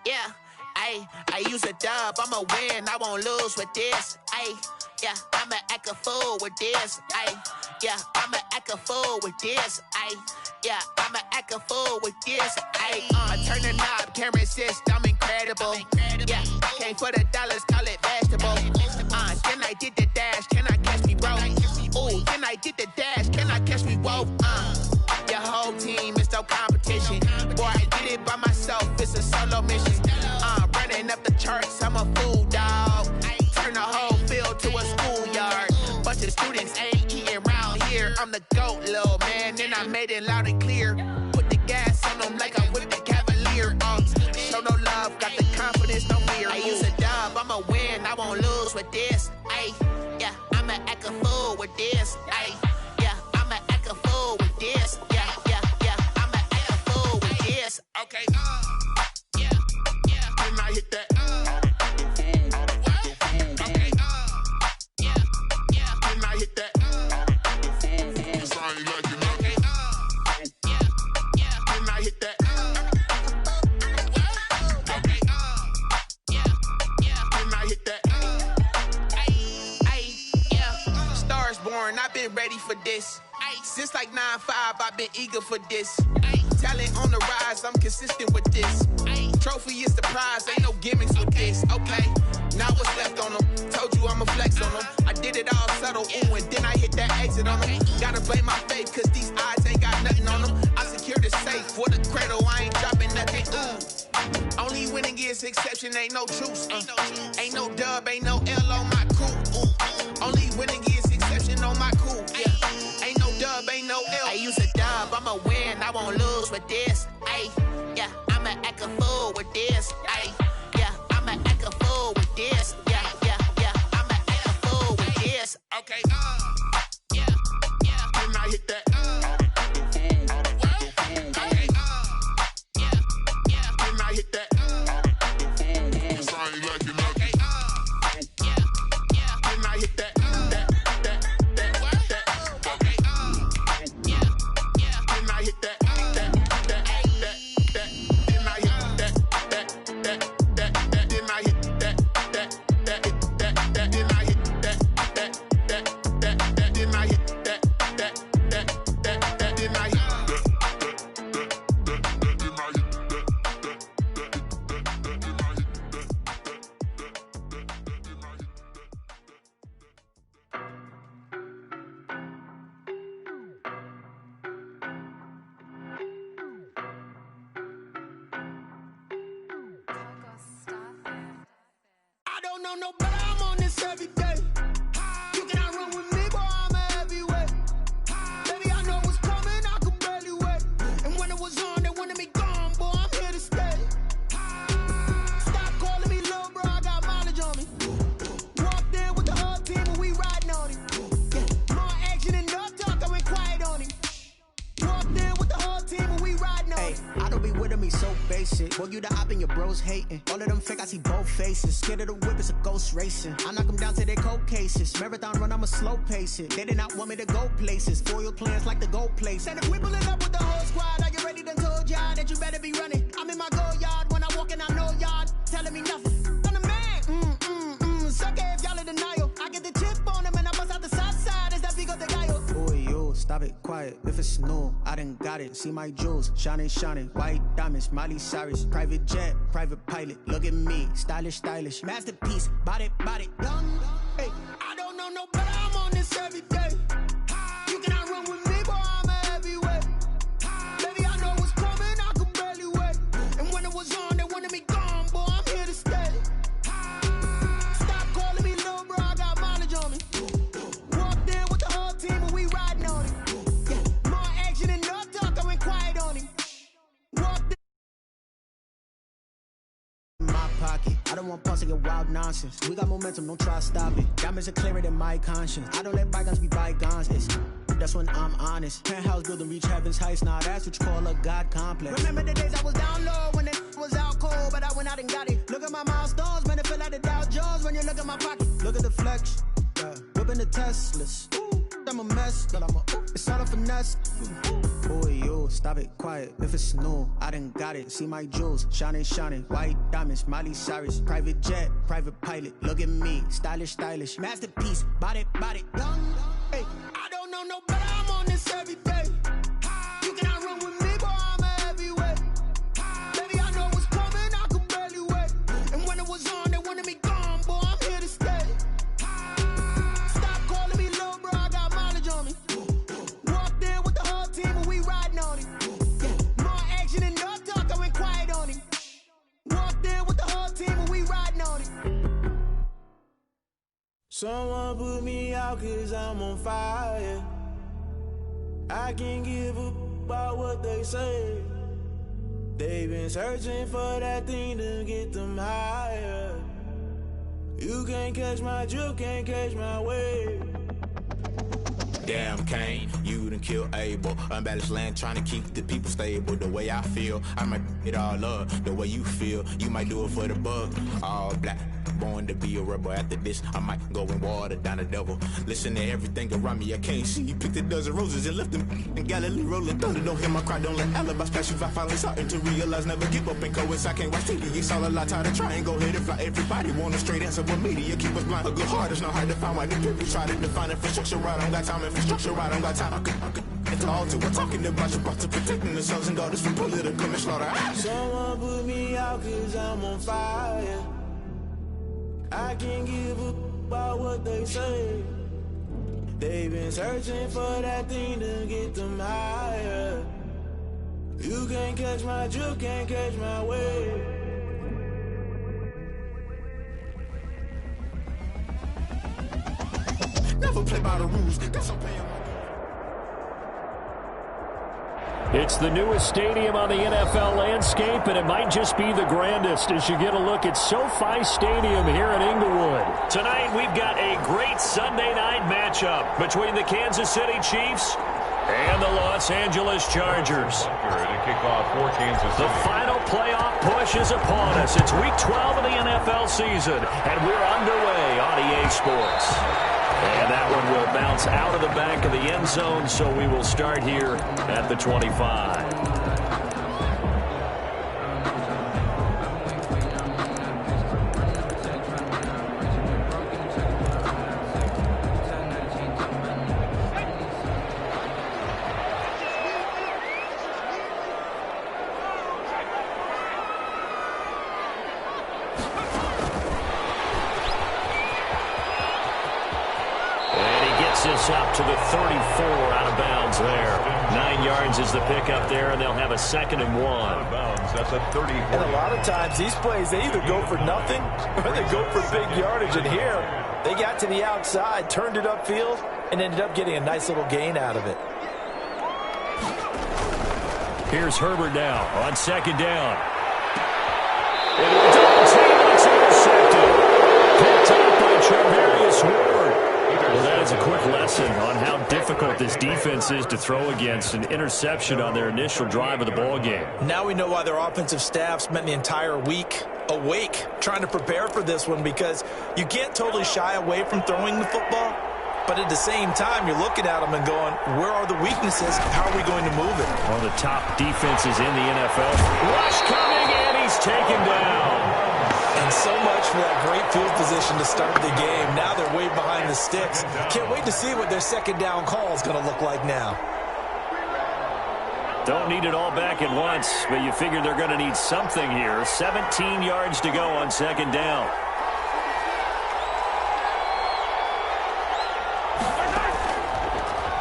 Yeah, I use a dub, I'ma win, I won't lose with this. Yeah, I'ma act a fool with this. Yeah, I'ma act a fool with this. Yeah, I'ma act a fool with this. Turn the knob, can't resist, I'm incredible. Yeah, came for the dollars, call it vegetable. Then I did the dash, can I catch me, bro? Ooh, then I did the dash, can I catch me, whoa? Your whole team is no competition. Boy, I did it by myself, it's a solo mission. Running up the charts, I'm a fool, dog. Turn the whole field to a schoolyard. Bunch of students ain't eating round here. I'm the GOAT, little man, and I made it loud and clear. Put the gas on them like I'm with the Cavalier. Show no love, got the confidence, no fear. I use a dub, I'ma win, I won't lose with this. Yeah, I'ma act a fool with this. Yeah, I'ma act a fool with this. Yeah, I'ma act a fool with this. Okay, yeah, then I hit that. Okay, yeah, then I hit that. Cause I ain't like it. Okay, yeah, then I hit that. Okay, yeah, then I hit that. Yeah, stars born, I've been ready for this. Since like 9-5, I've been eager for this. Talent on the rise, I'm consistent with this. Trophy is the prize, ain't no gimmicks with this. Okay, now what's left on them? Told you I'ma flex on them. I did it all subtle, ooh, and then I hit that exit on them. Gotta blame my faith, cause these odds ain't got nothing on them. I secure the safe for the cradle, I ain't dropping nothing, ooh. Only winning is exception, ain't no truce. Ain't no dub, ain't no L on my crew. Only winning is exception on my crew, yeah. Ain't no dub, ain't no L. I use a dub, I'ma win, I won't lose with this. Yeah, I'ma act a fool with this. Yeah, I'ma act a fool with this. Yeah, I'ma act a fool with this. Okay, yeah, then I hit that. Okay, yeah, then I hit that. Cause I ain't like it. Okay, yeah, then I hit that. Racing. I knock them down to their cold cases. Marathon run, I'ma slow pace it. They did not want me to go places. Foil plans like the gold place. And if we pulling up with the whole squad, are you ready? Done told y'all that you better be running. I'm in my go yard when I walk talking, I know y'all telling me nothing. I'm the man. Suck it if y'all in denial. I get the chip on him and I bust out the south side. Is that Vigo de Gallo? Boy, yo, stop it, quiet. If it's new, I done got it. See my jewels, shining, shining. White diamonds, Miley Cyrus. Private jet, private pilot. Look at me, stylish, stylish. Masterpiece, body, young. Hey, I don't know no better. I'm on this every day. You cannot run with me, boy. I'm a heavyweight. Baby, I know what's coming. I could barely wait. And when it was on, they wanted me gone, boy. I'm here to stay. Stop calling me little bro. I got mileage on me. Walked in with the whole team and we riding on it. Yeah, more action and no talk. I went quiet on him. Walked in my pocket. I don't want pulse to get wild nonsense. We got momentum, don't try to stop it. Diamonds are clearer than my conscience. I don't let bygones be bygones. That's when I'm honest. Penthouse building reach heaven's heights. Nah, that's what you call a God complex. Remember the days I was down low when it was out cold, but I went out and got it. Look at my milestones, man, it feel like the Dow Jones when you look at my pocket. Look at the flex, whipping the Teslas. I'm a mess, but it's all a finesse. Boy, yo, stop it, quiet. If it's new, I done got it. See my jewels, shining, shining. White diamonds, Miley Cyrus. Private jet, private pilot. Look at me, stylish, stylish. Masterpiece, body, young. Hey, I don't know no better. I'm on this every day. You cannot run with me, boy. I'm a heavyweight. Baby, I know what's coming. I could barely wait. And when it was on, they wanted me gone, boy. I'm here to stay. Stop calling me little bro. I got mileage on me. Walked in with the whole team and we riding on it. Yeah, more action and no talk. I went quiet on him. Walked in with the whole team and we riding on it. Someone put me out 'cause I'm on fire. I can't give up about what they say. They've been searching for that thing to get them higher. You can't catch my drift, can't catch my wave. Damn, Kane, you done killed Abel. Unbalanced land, trying to keep the people stable. The way I feel, I might it all up. The way you feel, you might do it for the buck. All black, born to be a rebel. After this, I might go and water down the devil. Listen to everything around me, I can't see. Picked a dozen roses and left them in Galilee rolling thunder. Don't hear my cry, don't let alibis pass you. I finally starting to realize, never give up and coincide. I can't watch TV, it's all a lot. Tired of trying, go ahead and fly. Everybody want a straight answer, but media keep us blind. A good heart is not hard to find. Why the people try to define infrastructure right? I don't got time, infrastructure right, I don't got time. I could it's all to we're talking about protecting the sons and daughters from political manslaughter. Someone put me out 'cause I'm on fire. I can't give up about what they say. They've been searching for that thing to get them higher. You can't catch my drift, can't catch my wave. Never play by the rules. That's I'm paying. It's the newest stadium on the NFL landscape, and it might just be the grandest as you get a look at SoFi Stadium here in Inglewood. Tonight, we've got a great Sunday night matchup between the Kansas City Chiefs and the Los Angeles Chargers. The final playoff push is upon us. It's Week 12 of the NFL season, and we're underway on EA Sports. And that one will bounce out of the back of the end zone, so we will start here at the 25. This up to the 34 out of bounds there. 9 yards is the pickup there, and they'll have a 2nd and 1. Out of bounds, that's a 30. And a lot of times these plays, they either go for nothing or they go for big yardage. And here, they got to the outside, turned it upfield, and ended up getting a nice little gain out of it. Here's Herbert now on 2nd down. And the double team is intercepted. Picked up by Charvarius Ward. Well, that is a quick lesson on how difficult this defense is to throw against. An interception on their initial drive of the ball game. Now we know why their offensive staff spent the entire week awake trying to prepare for this one, because you can't totally shy away from throwing the football, but at the same time you're looking at them and going, where are the weaknesses? How are we going to move it? One of the top defenses in the NFL. Rush coming, and he he's taken down. And so much for that great field position to start the game. Now they're way behind the sticks. Can't wait to see what their second down call is going to look like now. Don't need it all back at once, but you figure they're going to need something here. 17 yards to go on second down.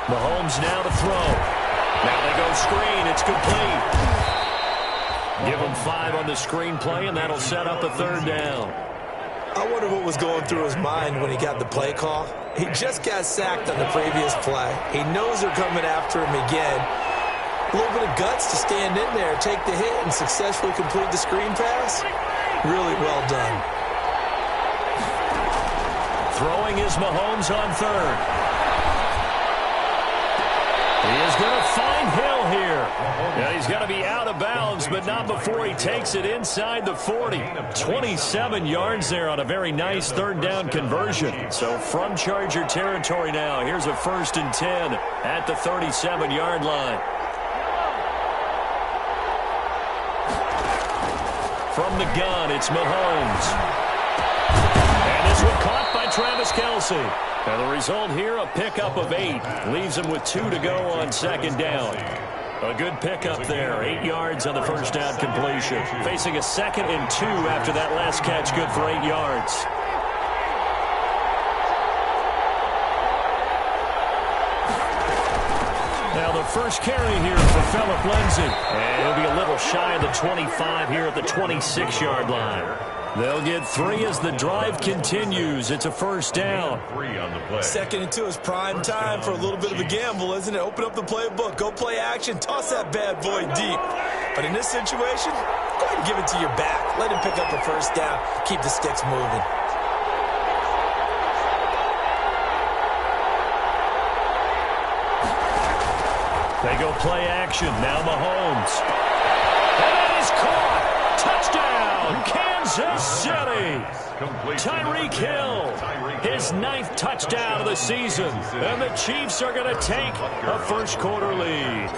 Mahomes now to throw. Now they go screen. It's complete. Give him 5 on the screen play, and that'll set up a third down. I wonder what was going through his mind when he got the play call. He just got sacked on the previous play. He knows they're coming after him again. A little bit of guts to stand in there, take the hit, and successfully complete the screen pass. Really well done. Throwing is Mahomes on third. He is going to find Hill here. Yeah, he's got to be out of bounds, but not before he takes it inside the 40. 27 yards there on a very nice third down conversion. So from Charger territory now, here's a 1st and 10 at the 37-yard line. From the gun, it's Mahomes. And this one caught by Travis Kelce. And the result here, a pickup of 8. Leaves him with 2 to go on second down. A good pickup there. 8 yards on the first down completion. Facing a 2nd and 2 after that last catch, good for 8 yards. Now the first carry here for Phillip Lindsay. And he'll be a little shy of the 25 here at the 26-yard line. They'll get 3 as the drive continues. It's a first down. 3 on the play. 2nd and 2 is prime time for a little bit of a gamble, isn't it? Open up the playbook, go play action, toss that bad boy deep. But in this situation, go ahead and give it to your back. Let him pick up a first down. Keep the sticks moving. They go play action. Now Mahomes. And that is caught. Touchdown, Kansas City. Tyreek Hill, his 9th touchdown of the season. And the Chiefs are going to take a first-quarter lead.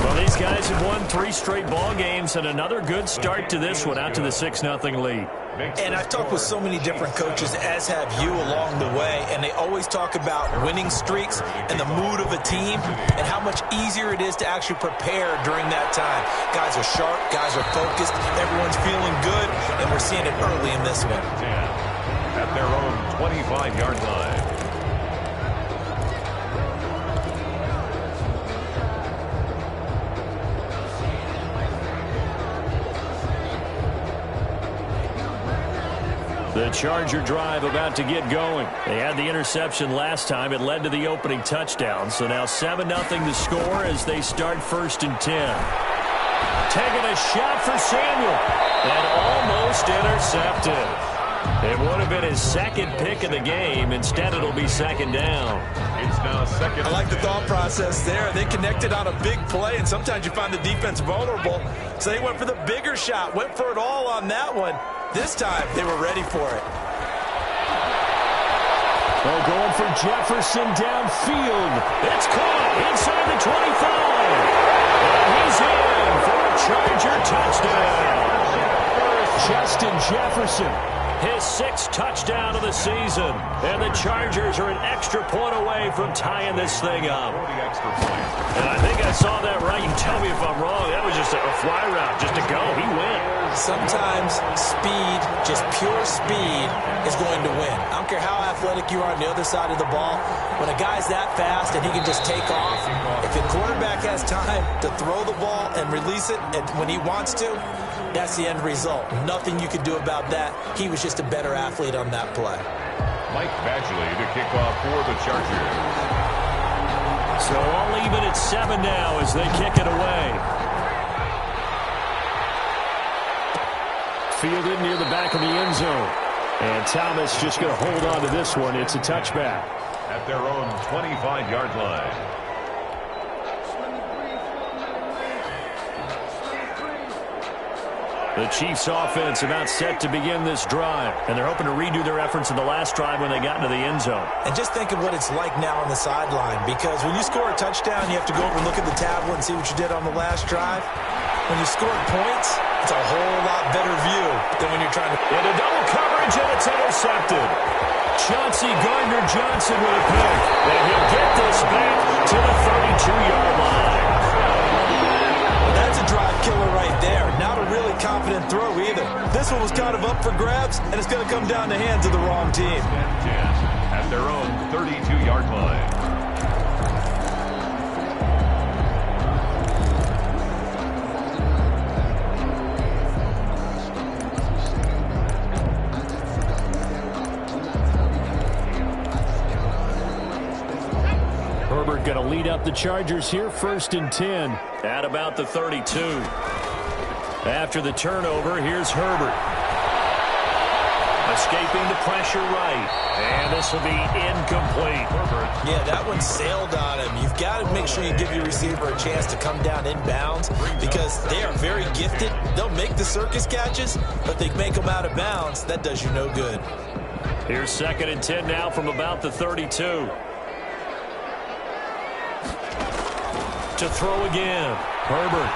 Well, these guys have won 3 straight ball games and another good start to this one out to the 6-0 lead. And I've talked with so many different coaches, as have you, along the way, and they always talk about winning streaks and the mood of a team and how much easier it is to actually prepare during that time. Guys are sharp, guys are focused, everyone's feeling good, and we're seeing it early in this one. At their own 25-yard line. The Charger drive about to get going. They had the interception last time. It led to the opening touchdown. So now 7-0 the score as they start 1st and 10. Taking a shot for Samuel. And almost intercepted. It would have been his 2nd pick of the game. Instead, it'll be 2nd down. It's now 2nd. I like the thought process there. They connected on a big play, and sometimes you find the defense vulnerable. So they went for the bigger shot, went for it all on that one. This time, they were ready for it. Well, going for Jefferson downfield. It's caught inside the 25. And he's in for a Charger touchdown. Justin Jefferson, his 6th touchdown of the season. And the Chargers are an extra point away from tying this thing up. And I think I saw that right. You tell me if I'm wrong. That was just a fly route, just to go. He went. Sometimes speed, just pure speed, is going to win. I don't care how athletic you are on the other side of the ball. When a guy's that fast and he can just take off, if the quarterback has time to throw the ball and release it when he wants to, that's the end result. Nothing you could do about that. He was just a better athlete on that play. Mike Badgley to kick off for the Chargers. So all even at 7 now as they kick it away. Fielded near the back of the end zone. And Thomas just going to hold on to this one. It's a touchback. At their own 25-yard line. The Chiefs offense about set to begin this drive. And they're hoping to redo their efforts in the last drive when they got into the end zone. And just think of what it's like now on the sideline. Because when you score a touchdown, you have to go over and look at the tablet and see what you did on the last drive. When you scored points, That's a whole lot better view than when you're trying to... Into double coverage, and it's intercepted. Chauncey Gardner-Johnson with a pick. And he'll get this back to the 32-yard line. That's a drive killer right there. Not a really confident throw either. This one was kind of up for grabs, and it's going to come down the hands of the wrong team. At their own 32-yard line. Herbert going to lead up the Chargers here, 1st and 10 at about the 32. After the turnover, here's Herbert. Escaping the pressure right. And this will be incomplete. Herbert. Yeah, that one sailed on him. You've got to make sure you give your receiver a chance to come down inbounds because they are very gifted. They'll make the circus catches, but they make them out of bounds. That does you no good. Here's 2nd and 10 now from about the 32. To throw again. Herbert.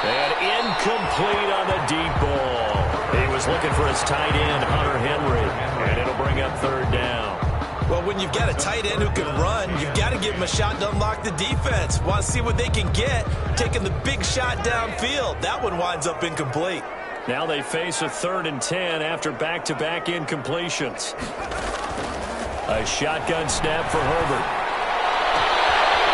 And incomplete on the deep ball. He was looking for his tight end, Hunter Henry. And it'll bring up 3rd down. Well, when you've got a tight end who can run, you've got to give him a shot to unlock the defense. Want to see what they can get, taking the big shot downfield. That one winds up incomplete. Now they face a 3rd and 10 after back-to-back incompletions. A shotgun snap for Herbert.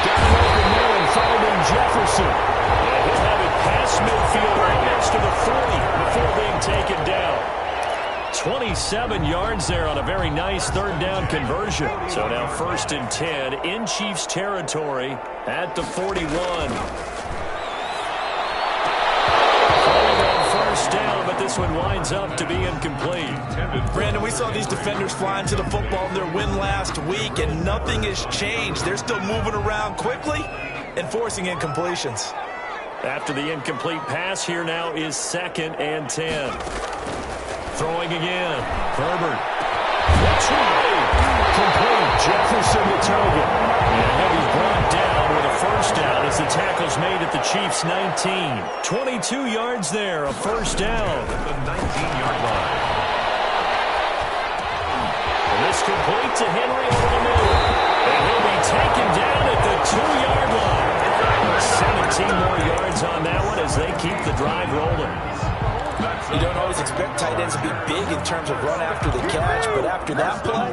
Got an open man and found in Jefferson. And he'll have it past midfield right next to the 40 before being taken down. 27 yards there on a very nice 3rd down conversion. So now 1st and 10 in Chiefs territory at the 41. First down, but this one winds up to be incomplete. Brandon, we saw these defenders flying to the football in their win last week, and nothing has changed. They're still moving around quickly and forcing incompletions. After the incomplete pass, here now is 2nd and 10. Throwing again. Herbert. Complete. Jefferson the target. And he's brought down with a 1st down as the tackle's made at the Chiefs' 19. 22 yards there, a 1st down. At the 19-yard line. And this complete to Henry over the middle. And he'll be taken down at the 2-yard line. 17 more yards on that one as they keep the drive rolling. You don't always expect tight ends to be big in terms of run after the catch, but after that play,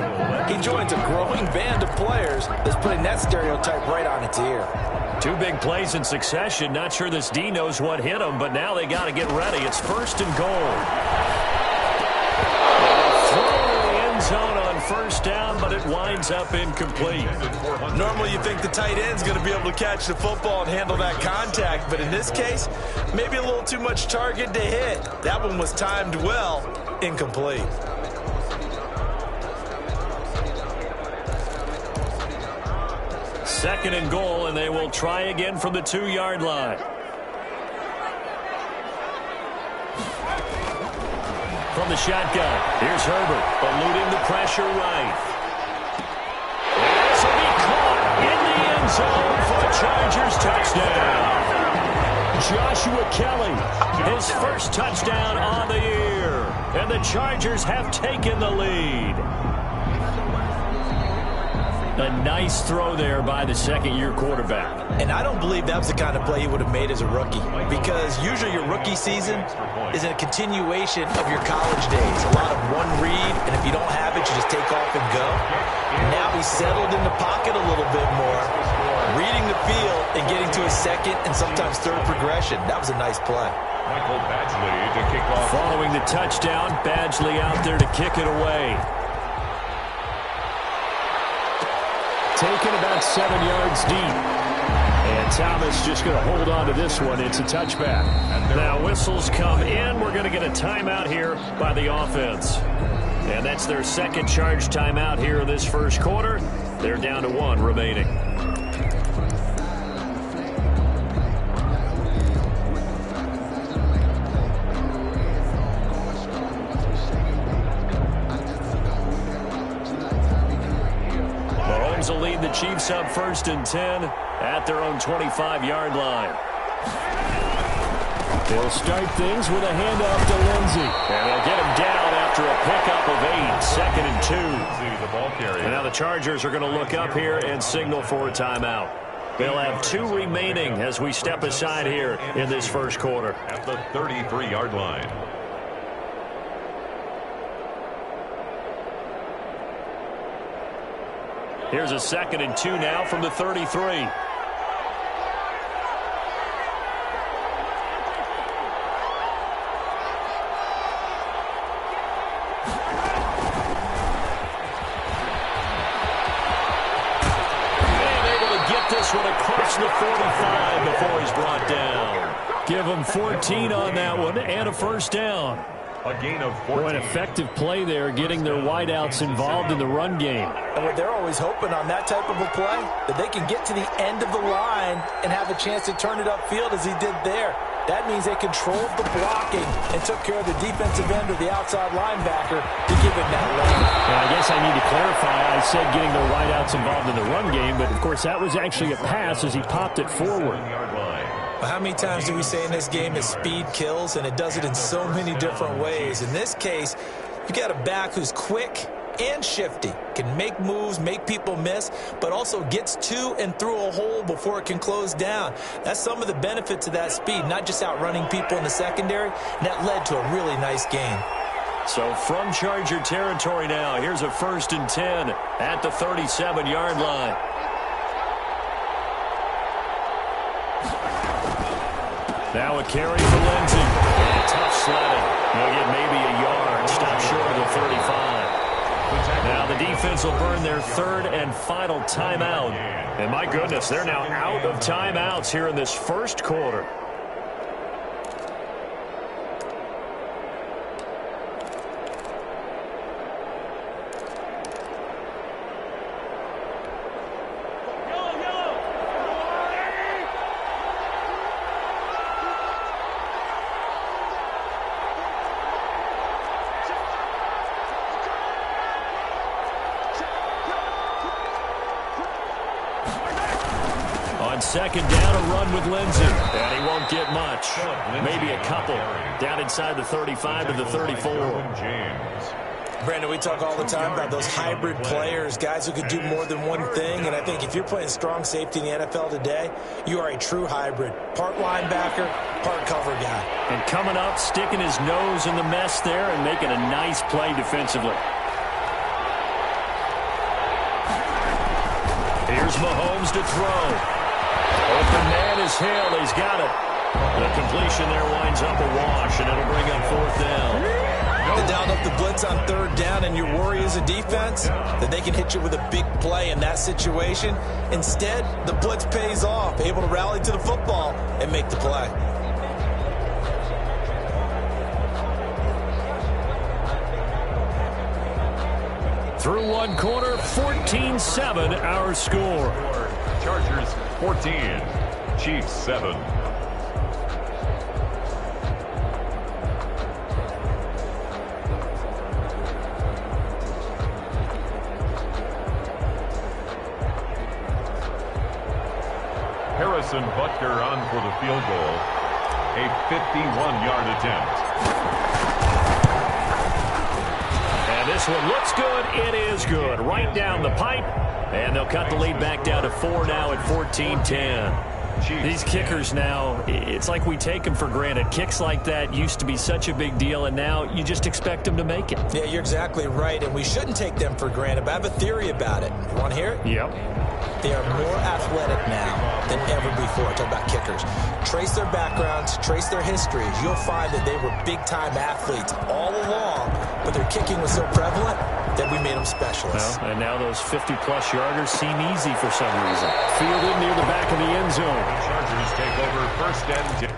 he joins a growing band of players that's putting that stereotype right on its ear. 2 big plays in succession. Not sure this D knows what hit him, but now they got to get ready. It's 1st and goal. Throw in the end zone on 1st down, but it winds up incomplete. Normally you think the tight end's going to be able to catch the football and handle that contact, but in this case, maybe a little too much target to hit. That one was timed well, incomplete. Second and goal, and they will try again from the 2-yard line. From the shotgun, here's Herbert, eluding the pressure right. This will be caught in the end zone for a Chargers touchdown. Joshua Kelly, his 1st touchdown on the year. And the Chargers have taken the lead. A nice throw there by the 2nd-year quarterback. And I don't believe that was the kind of play he would have made as a rookie, because usually your rookie season is a continuation of your college days. A lot of one read, and if you don't have it, you just take off and go. Now he's settled in the pocket a little bit more, reading the field and getting to his 2nd and sometimes 3rd progression. That was a nice play. Michael Badgley to kick off. Following the touchdown, Badgley out there to kick it away. Taken about 7 yards deep. And Thomas just going to hold on to this one. It's a touchback. Now whistles come in. We're going to get a timeout here by the offense. And that's their 2nd charge timeout here in this 1st quarter. They're down to 1 remaining. Will lead the Chiefs up 1st and 10 at their own 25-yard line. They'll start things with a handoff to Lindsey. And they'll get him down after a pickup of 8, 2nd and 2. The ball carrier. And now the Chargers are going to look up here and signal for a timeout. They'll have 2 remaining as we step aside here in this first quarter. At the 33-yard line. Here's a 2nd and 2 now from the 33. This one across the 45 before he's brought down. Give him 14 on that one and a first down. A gain of 14. An effective play there, getting their wideouts involved in the run game. And what they're always hoping on that type of a play, that they can get to the end of the line and have a chance to turn it upfield as he did there. That means they controlled the blocking and took care of the defensive end or the outside linebacker to give him that lane. And I guess I need to clarify. I said getting their wideouts involved in the run game, but, of course, that was actually a pass as he popped it forward. How many times do we say in this game that speed kills, and it does it in so many different ways? In this case, you got a back who's quick and shifty, can make moves, make people miss, but also gets to and through a hole before it can close down. That's some of the benefits of that speed, not just outrunning people in the secondary, and that led to a really nice game. So from Charger territory now, here's a 1st and 10 at the 37-yard line. Now a carry for Lindsey. And tough sledding. He'll get maybe a yard. Stop short of the 35. Now the defense will burn their 3rd and final timeout. And my goodness, they're now out of timeouts here in this first quarter. Second down, a run with Lindsey. And he won't get much. Maybe a couple. Down inside the 35 to the 34. Brandon, we talk all the time about those hybrid players, guys who could do more than one thing. And I think if you're playing strong safety in the NFL today, you are a true hybrid. Part linebacker, part cover guy. And coming up, sticking his nose in the mess there and making a nice play defensively. Here's Mahomes to throw. Open man is Hill. He's got it. The completion there winds up a wash, and it'll bring up 4th down. They dialed up the blitz on 3rd down, and your worry as a defense that they can hit you with a big play in that situation. Instead, the blitz pays off, able to rally to the football and make the play. Through one quarter, 14-7 our score. Chargers 14, Chiefs 7. Harrison Butker on for the field goal. A 51-yard attempt. And this one looks good. It is good. Right down the pipe. And they'll cut the lead back down to 4 now at 14-10. These kickers now, it's like we take them for granted. Kicks like that used to be such a big deal, and now you just expect them to make it. Yeah, you're exactly right, and we shouldn't take them for granted. But I have a theory about it. You want to hear it? Yep. They are more athletic now than ever before. Talk about kickers. Trace their backgrounds, trace their histories. You'll find that they were big-time athletes all along, but their kicking was so prevalent that we made them specialists. Well, and now those 50-plus yarders seem easy for some reason. Fielded near the back of the end zone. The Chargers take over 1st and 10.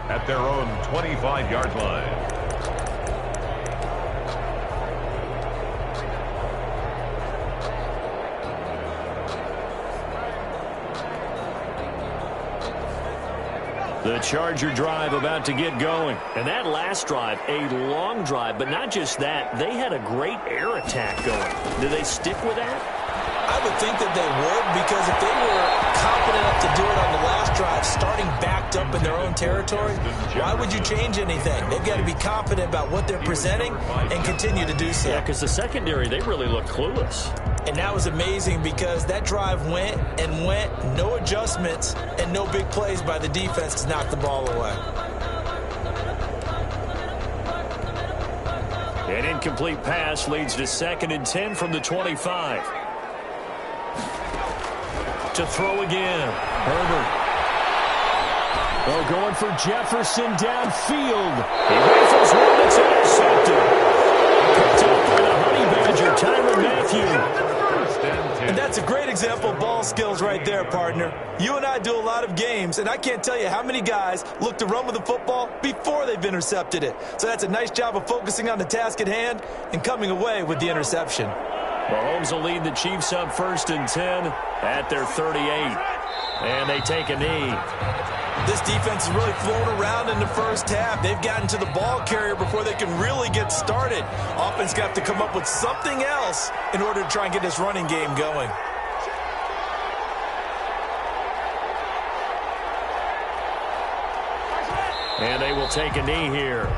at their own 25-yard line. The Charger drive about to get going. And that last drive, a long drive, but not just that. They had a great air attack going. Do they stick with that? I would think that they would, because if they were confident enough to do it on the last drive, starting backed up in their own territory, why would you change anything? They've got to be confident about what they're presenting and continue to do so. Yeah, because the secondary, they really look clueless. And that was amazing because that drive went and went, no adjustments and no big plays by the defense to knock the ball away. An incomplete pass leads to 2nd and 10 from the 25. To throw again. Herbert. Oh, going for Jefferson downfield. He rifles one that's intercepted. Picked up by the Honey Badger, Tyrann Mathieu. And that's a great example of ball skills right there, partner. You and I do a lot of games, and I can't tell you how many guys look to run with the football before they've intercepted it. So that's a nice job of focusing on the task at hand and coming away with the interception. Mahomes will lead the Chiefs up 1st and 10 at their 38. And they take a knee. This defense is really flown around in the first half. They've gotten to the ball carrier before they can really get started. Offense got to come up with something else in order to try and get this running game going. And they will take a knee here.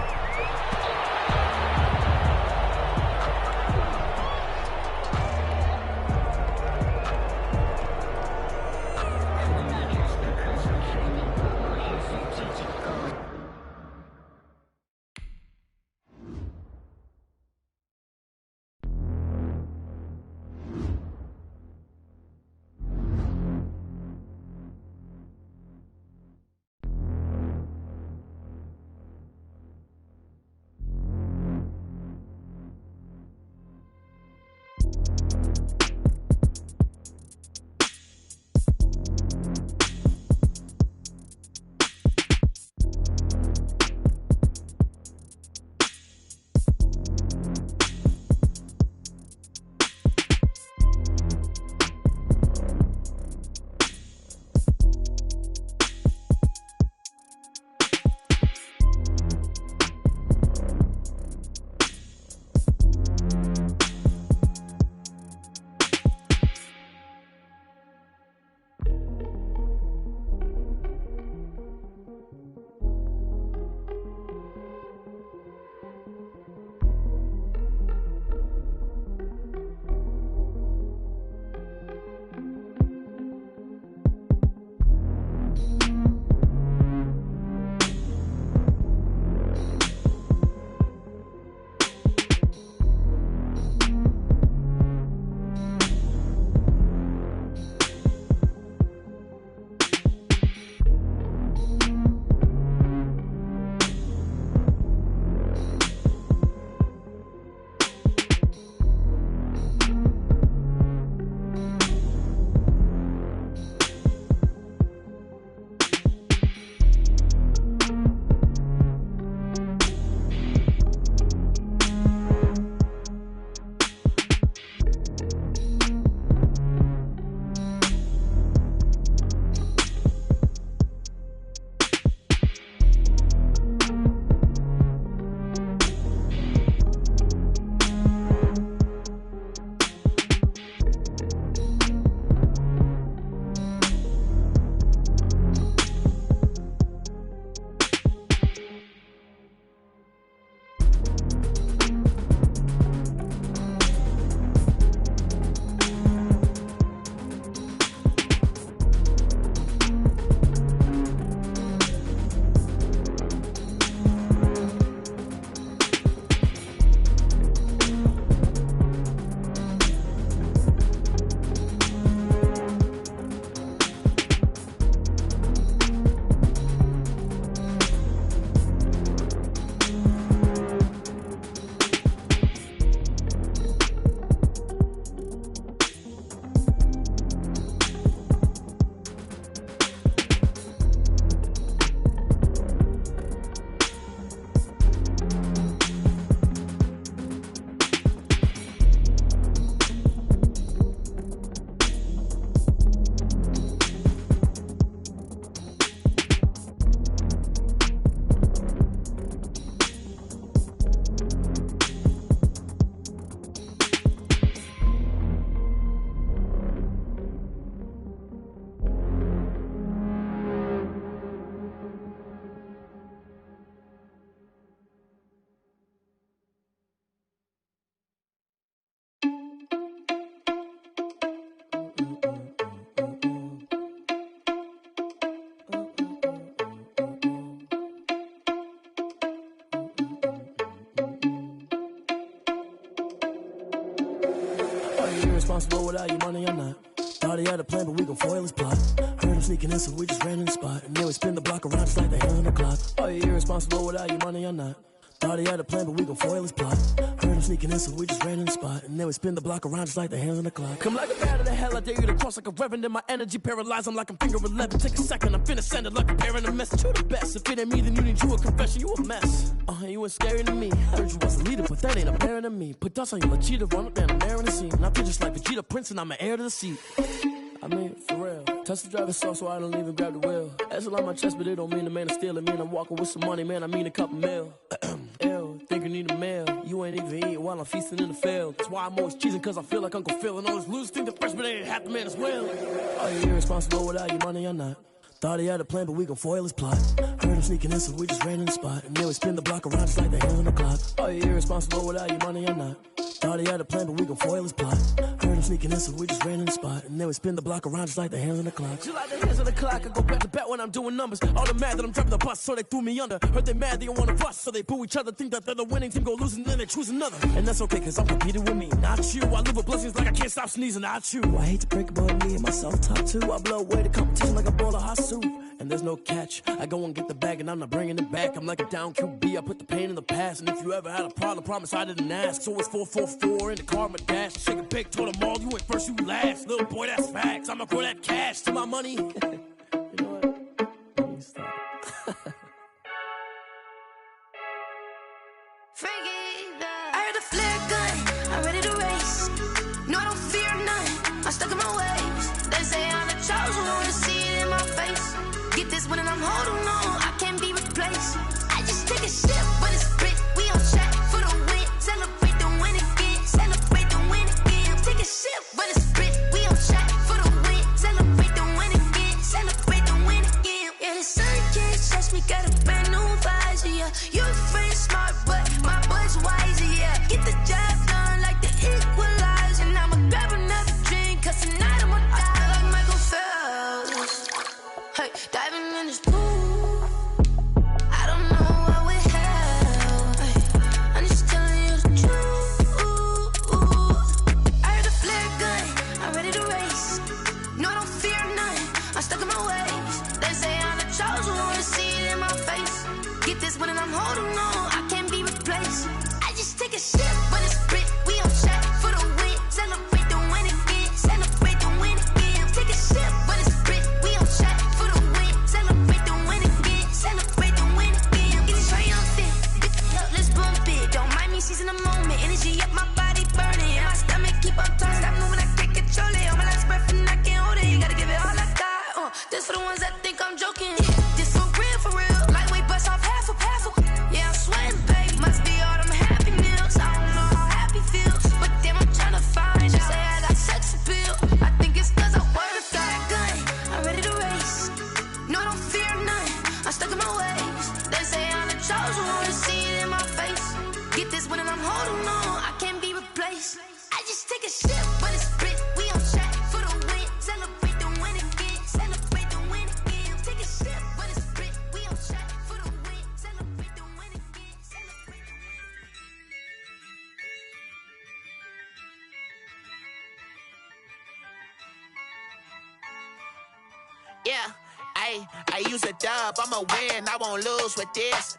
irresponsible without your money or not. Thought he had a plan, but we gon' foil his plot. Heard him sneaking in, so we just ran in the spot. And then we spin the block around just like the hands on the clock. Are you irresponsible without your money or not? Thought he had a plan, but we gon' foil his plot. Heard him sneaking in, so we just ran in the spot. And then we spin the block around just like the hands on the clock. Come like a bat of the hell, I dare you to cross like a reverend. In my energy paralyzed, I'm like I'm finger 11. Take a second, I'm finna send it like a parent a message. You the best, if it ain't me, then you need you a confession. You a mess, you ain't scary to me. Heard you was a leader, but that ain't apparent to me. Put dust on you like cheetah, run up down the air in the scene. And I feel just like Vegeta Prince, and I'm an heir to the seat. I mean, for real. Touch the driver's soft, so I don't even grab the wheel. That's on my chest, but it don't mean the man is stealing. Mean I'm walking with some money, man, I mean a couple mil. Ew, think you need a meal. You ain't even eating while I'm feasting in the field. That's why I'm always cheesing, cause I feel like Uncle Phil. And all this losers think the freshman ain't half the man as well. Are you irresponsible without your money or not? Thought he had a plan, but we gon' foil his plot. Heard him sneaking in, so we just ran in the spot. And then we spin the block around just like the hands on the clock. Are you irresponsible without your money or not? Thought he had a plan, but we gon' foil his plot. Heard him sneaking in, so we just ran in the spot. And then we spin the block around just like the hands on the clock. Just like the hands on the clock, I go back to back when I'm doing numbers. All the mad that I'm driving the bus, so they threw me under. Heard they mad, they don't wanna bust, so they boo each other. Think that they're the winning team, go losing, then they choose another. And that's okay, cause I'm competing with me, not you. I live with blessings like I can't stop sneezing, not you. I hate to break it, but me and myself top two. I blow away the competition like a bowl of hot soup. And there's no catch. I go and get the bag and I'm not bringing it back. I'm like a down QB, I put the pain in the past. And if you ever had a problem, promise I didn't ask. So it's 444 in the car, my dash. Shake a big, told them all, you ain't first, you last. Little boy, that's facts. I'ma grow that cash to my money. You know what? Let me stop. I heard a flare gun, I'm ready to race. No, I don't fear none, I'm stuck in my ways. They say I'm the chosen one, to see it in my face. Get this one and I'm holding on, I can't be replaced. I just take a sip when it's split, we on track for the win. Celebrate the win again, celebrate the win again. Take a sip when it's split, we on track for the win. Celebrate the win again, celebrate the win again. Yeah, the sun can't touch me, got a brand new visor, yeah. You a friend smart, but my boy's wiser, yeah. Get the job done like the equalizer. And I'ma grab another drink, cause tonight I'ma die like Michael Phelps. Hey, diving in this pool, I don't know what we have. Hey, I'm just telling you the truth. I heard a flare gun, I'm ready to race. No, I don't fear none, I'm stuck in my ways. They say I'm the chosen one, to see it in my face. Get this one and I'm holding on, I can't be replaced. I just take a sip when it's split, we on track for the win. Celebrate the win again, celebrate the win again. Take a sip when it's split, we on track for the win. Celebrate the win again, celebrate the win again. Get it triumphant, let's bump it. Don't mind me seizing the moment, energy up my body burning. And my stomach keep on turning, stop moving, I can't control it. On my last breath and I can't hold it, you gotta give it all I got. This for the ones that think I'm joking. This for real, lightweight bust off half a. Yeah, I'm sweating, babe, must be all them happy meals. I don't know how happy feels, but damn, I'm trying to find out. Say I got sex appeal, I think it's cause I wear a flag gun. I'm ready to race, no, I don't fear none, I'm stuck in my ways. They say I'm the chosen one, to see it in my face. Get this one and I'm holding on, I can't be replaced. I just take a sip when it's split, we on track for the win. Celebrate the win again, celebrate the win again. Take a sip when it's split, we on track for the win. Celebrate the win again, celebrate the win. Yeah, I use a dub, I'ma win, I won't lose with this.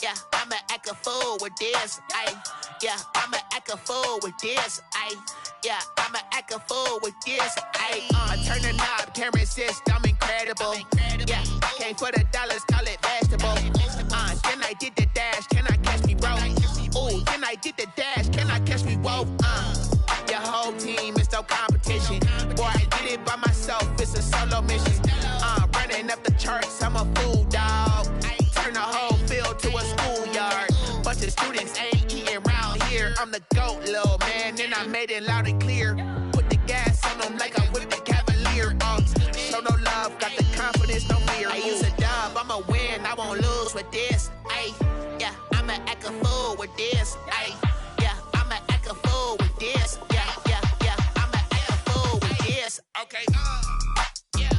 Yeah, I'ma act a fool with this. Yeah, I'ma act a fool with this. Yeah, I'ma act a fool with this. Turn the knob, camera assist, I'm incredible. Yeah, came for the dollars, call it vegetable. Then I did the dash, can I catch me, bro? Ooh, then I did the dash, can I catch me, whoa? Your whole team is no competition. Boy, I did it by myself, it's a solo mission. Running up the charts, I'm a fool, dog. Turn the whole field to a schoolyard. Bunch of students ain't eating round here. I'm the GOAT, little man, and I made it loud and clear. Put the gas on them like I whipped the Cavalier. Show no love, got the confidence, no fear. I use a dub, I'ma win, I won't lose with this. Yeah, I'ma act a fool with this. Yeah, I'ma act a fool with this. Yeah, I'ma act a fool with this. Okay, yeah,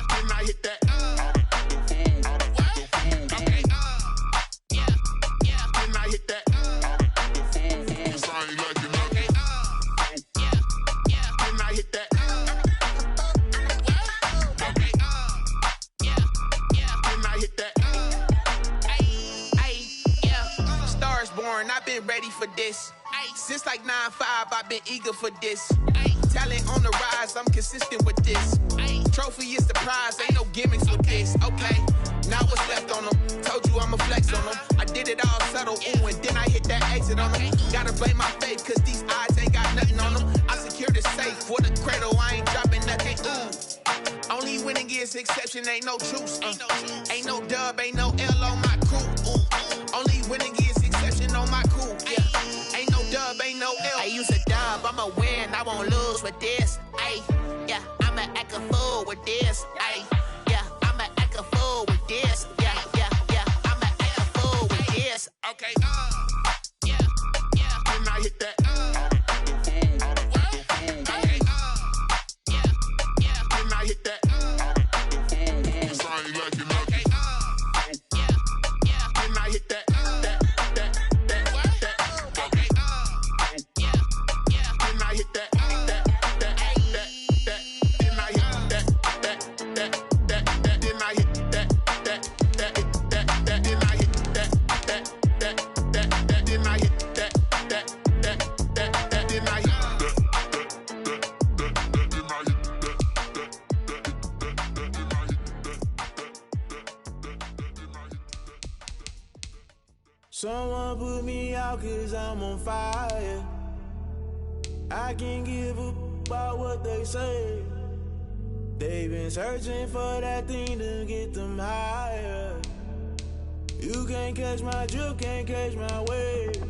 can I hit that? Okay, yeah, can I hit that? Cause I ain't like it, okay, yeah, foreign, I've been ready for this. Ay, since like 9-5, I've been eager for this. Ay, talent on the rise, I'm consistent with this. Ay, trophy is the prize, ain't no gimmicks with this. Okay, now what's left on them? Told you I'ma flex on them. I did it all subtle, ooh, and then I hit that exit on them. Gotta blame my faith, cause these odds ain't got nothing on them. I secure the safe for the cradle, I ain't dropping nothing, ooh. Only winning is exception, ain't no truce. Ain't no dub, ain't no L on my crew. Only winning is exception on my crew. Yeah. Ain't no dub, ain't no L. I use a dub, I'ma win, I won't lose with this. Ay, yeah, I'ma act a fool with this. Ay, yeah, I'ma act a fool with this. Yeah, yeah, yeah, I'ma act a fool with this. Okay, yeah, yeah. Then I hit that. Someone put me out cause I'm on fire. I can't give a about what they say. They've been searching for that thing to get them higher. You can't catch my drift, can't catch my wave.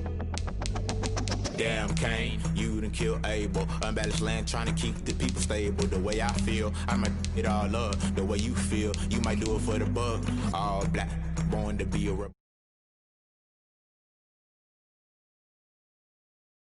Damn, Kane, you done killed Abel. Unbalanced land, trying to keep the people stable. The way I feel, I might it all up. The way you feel, you might do it for the buck. All black, born to be a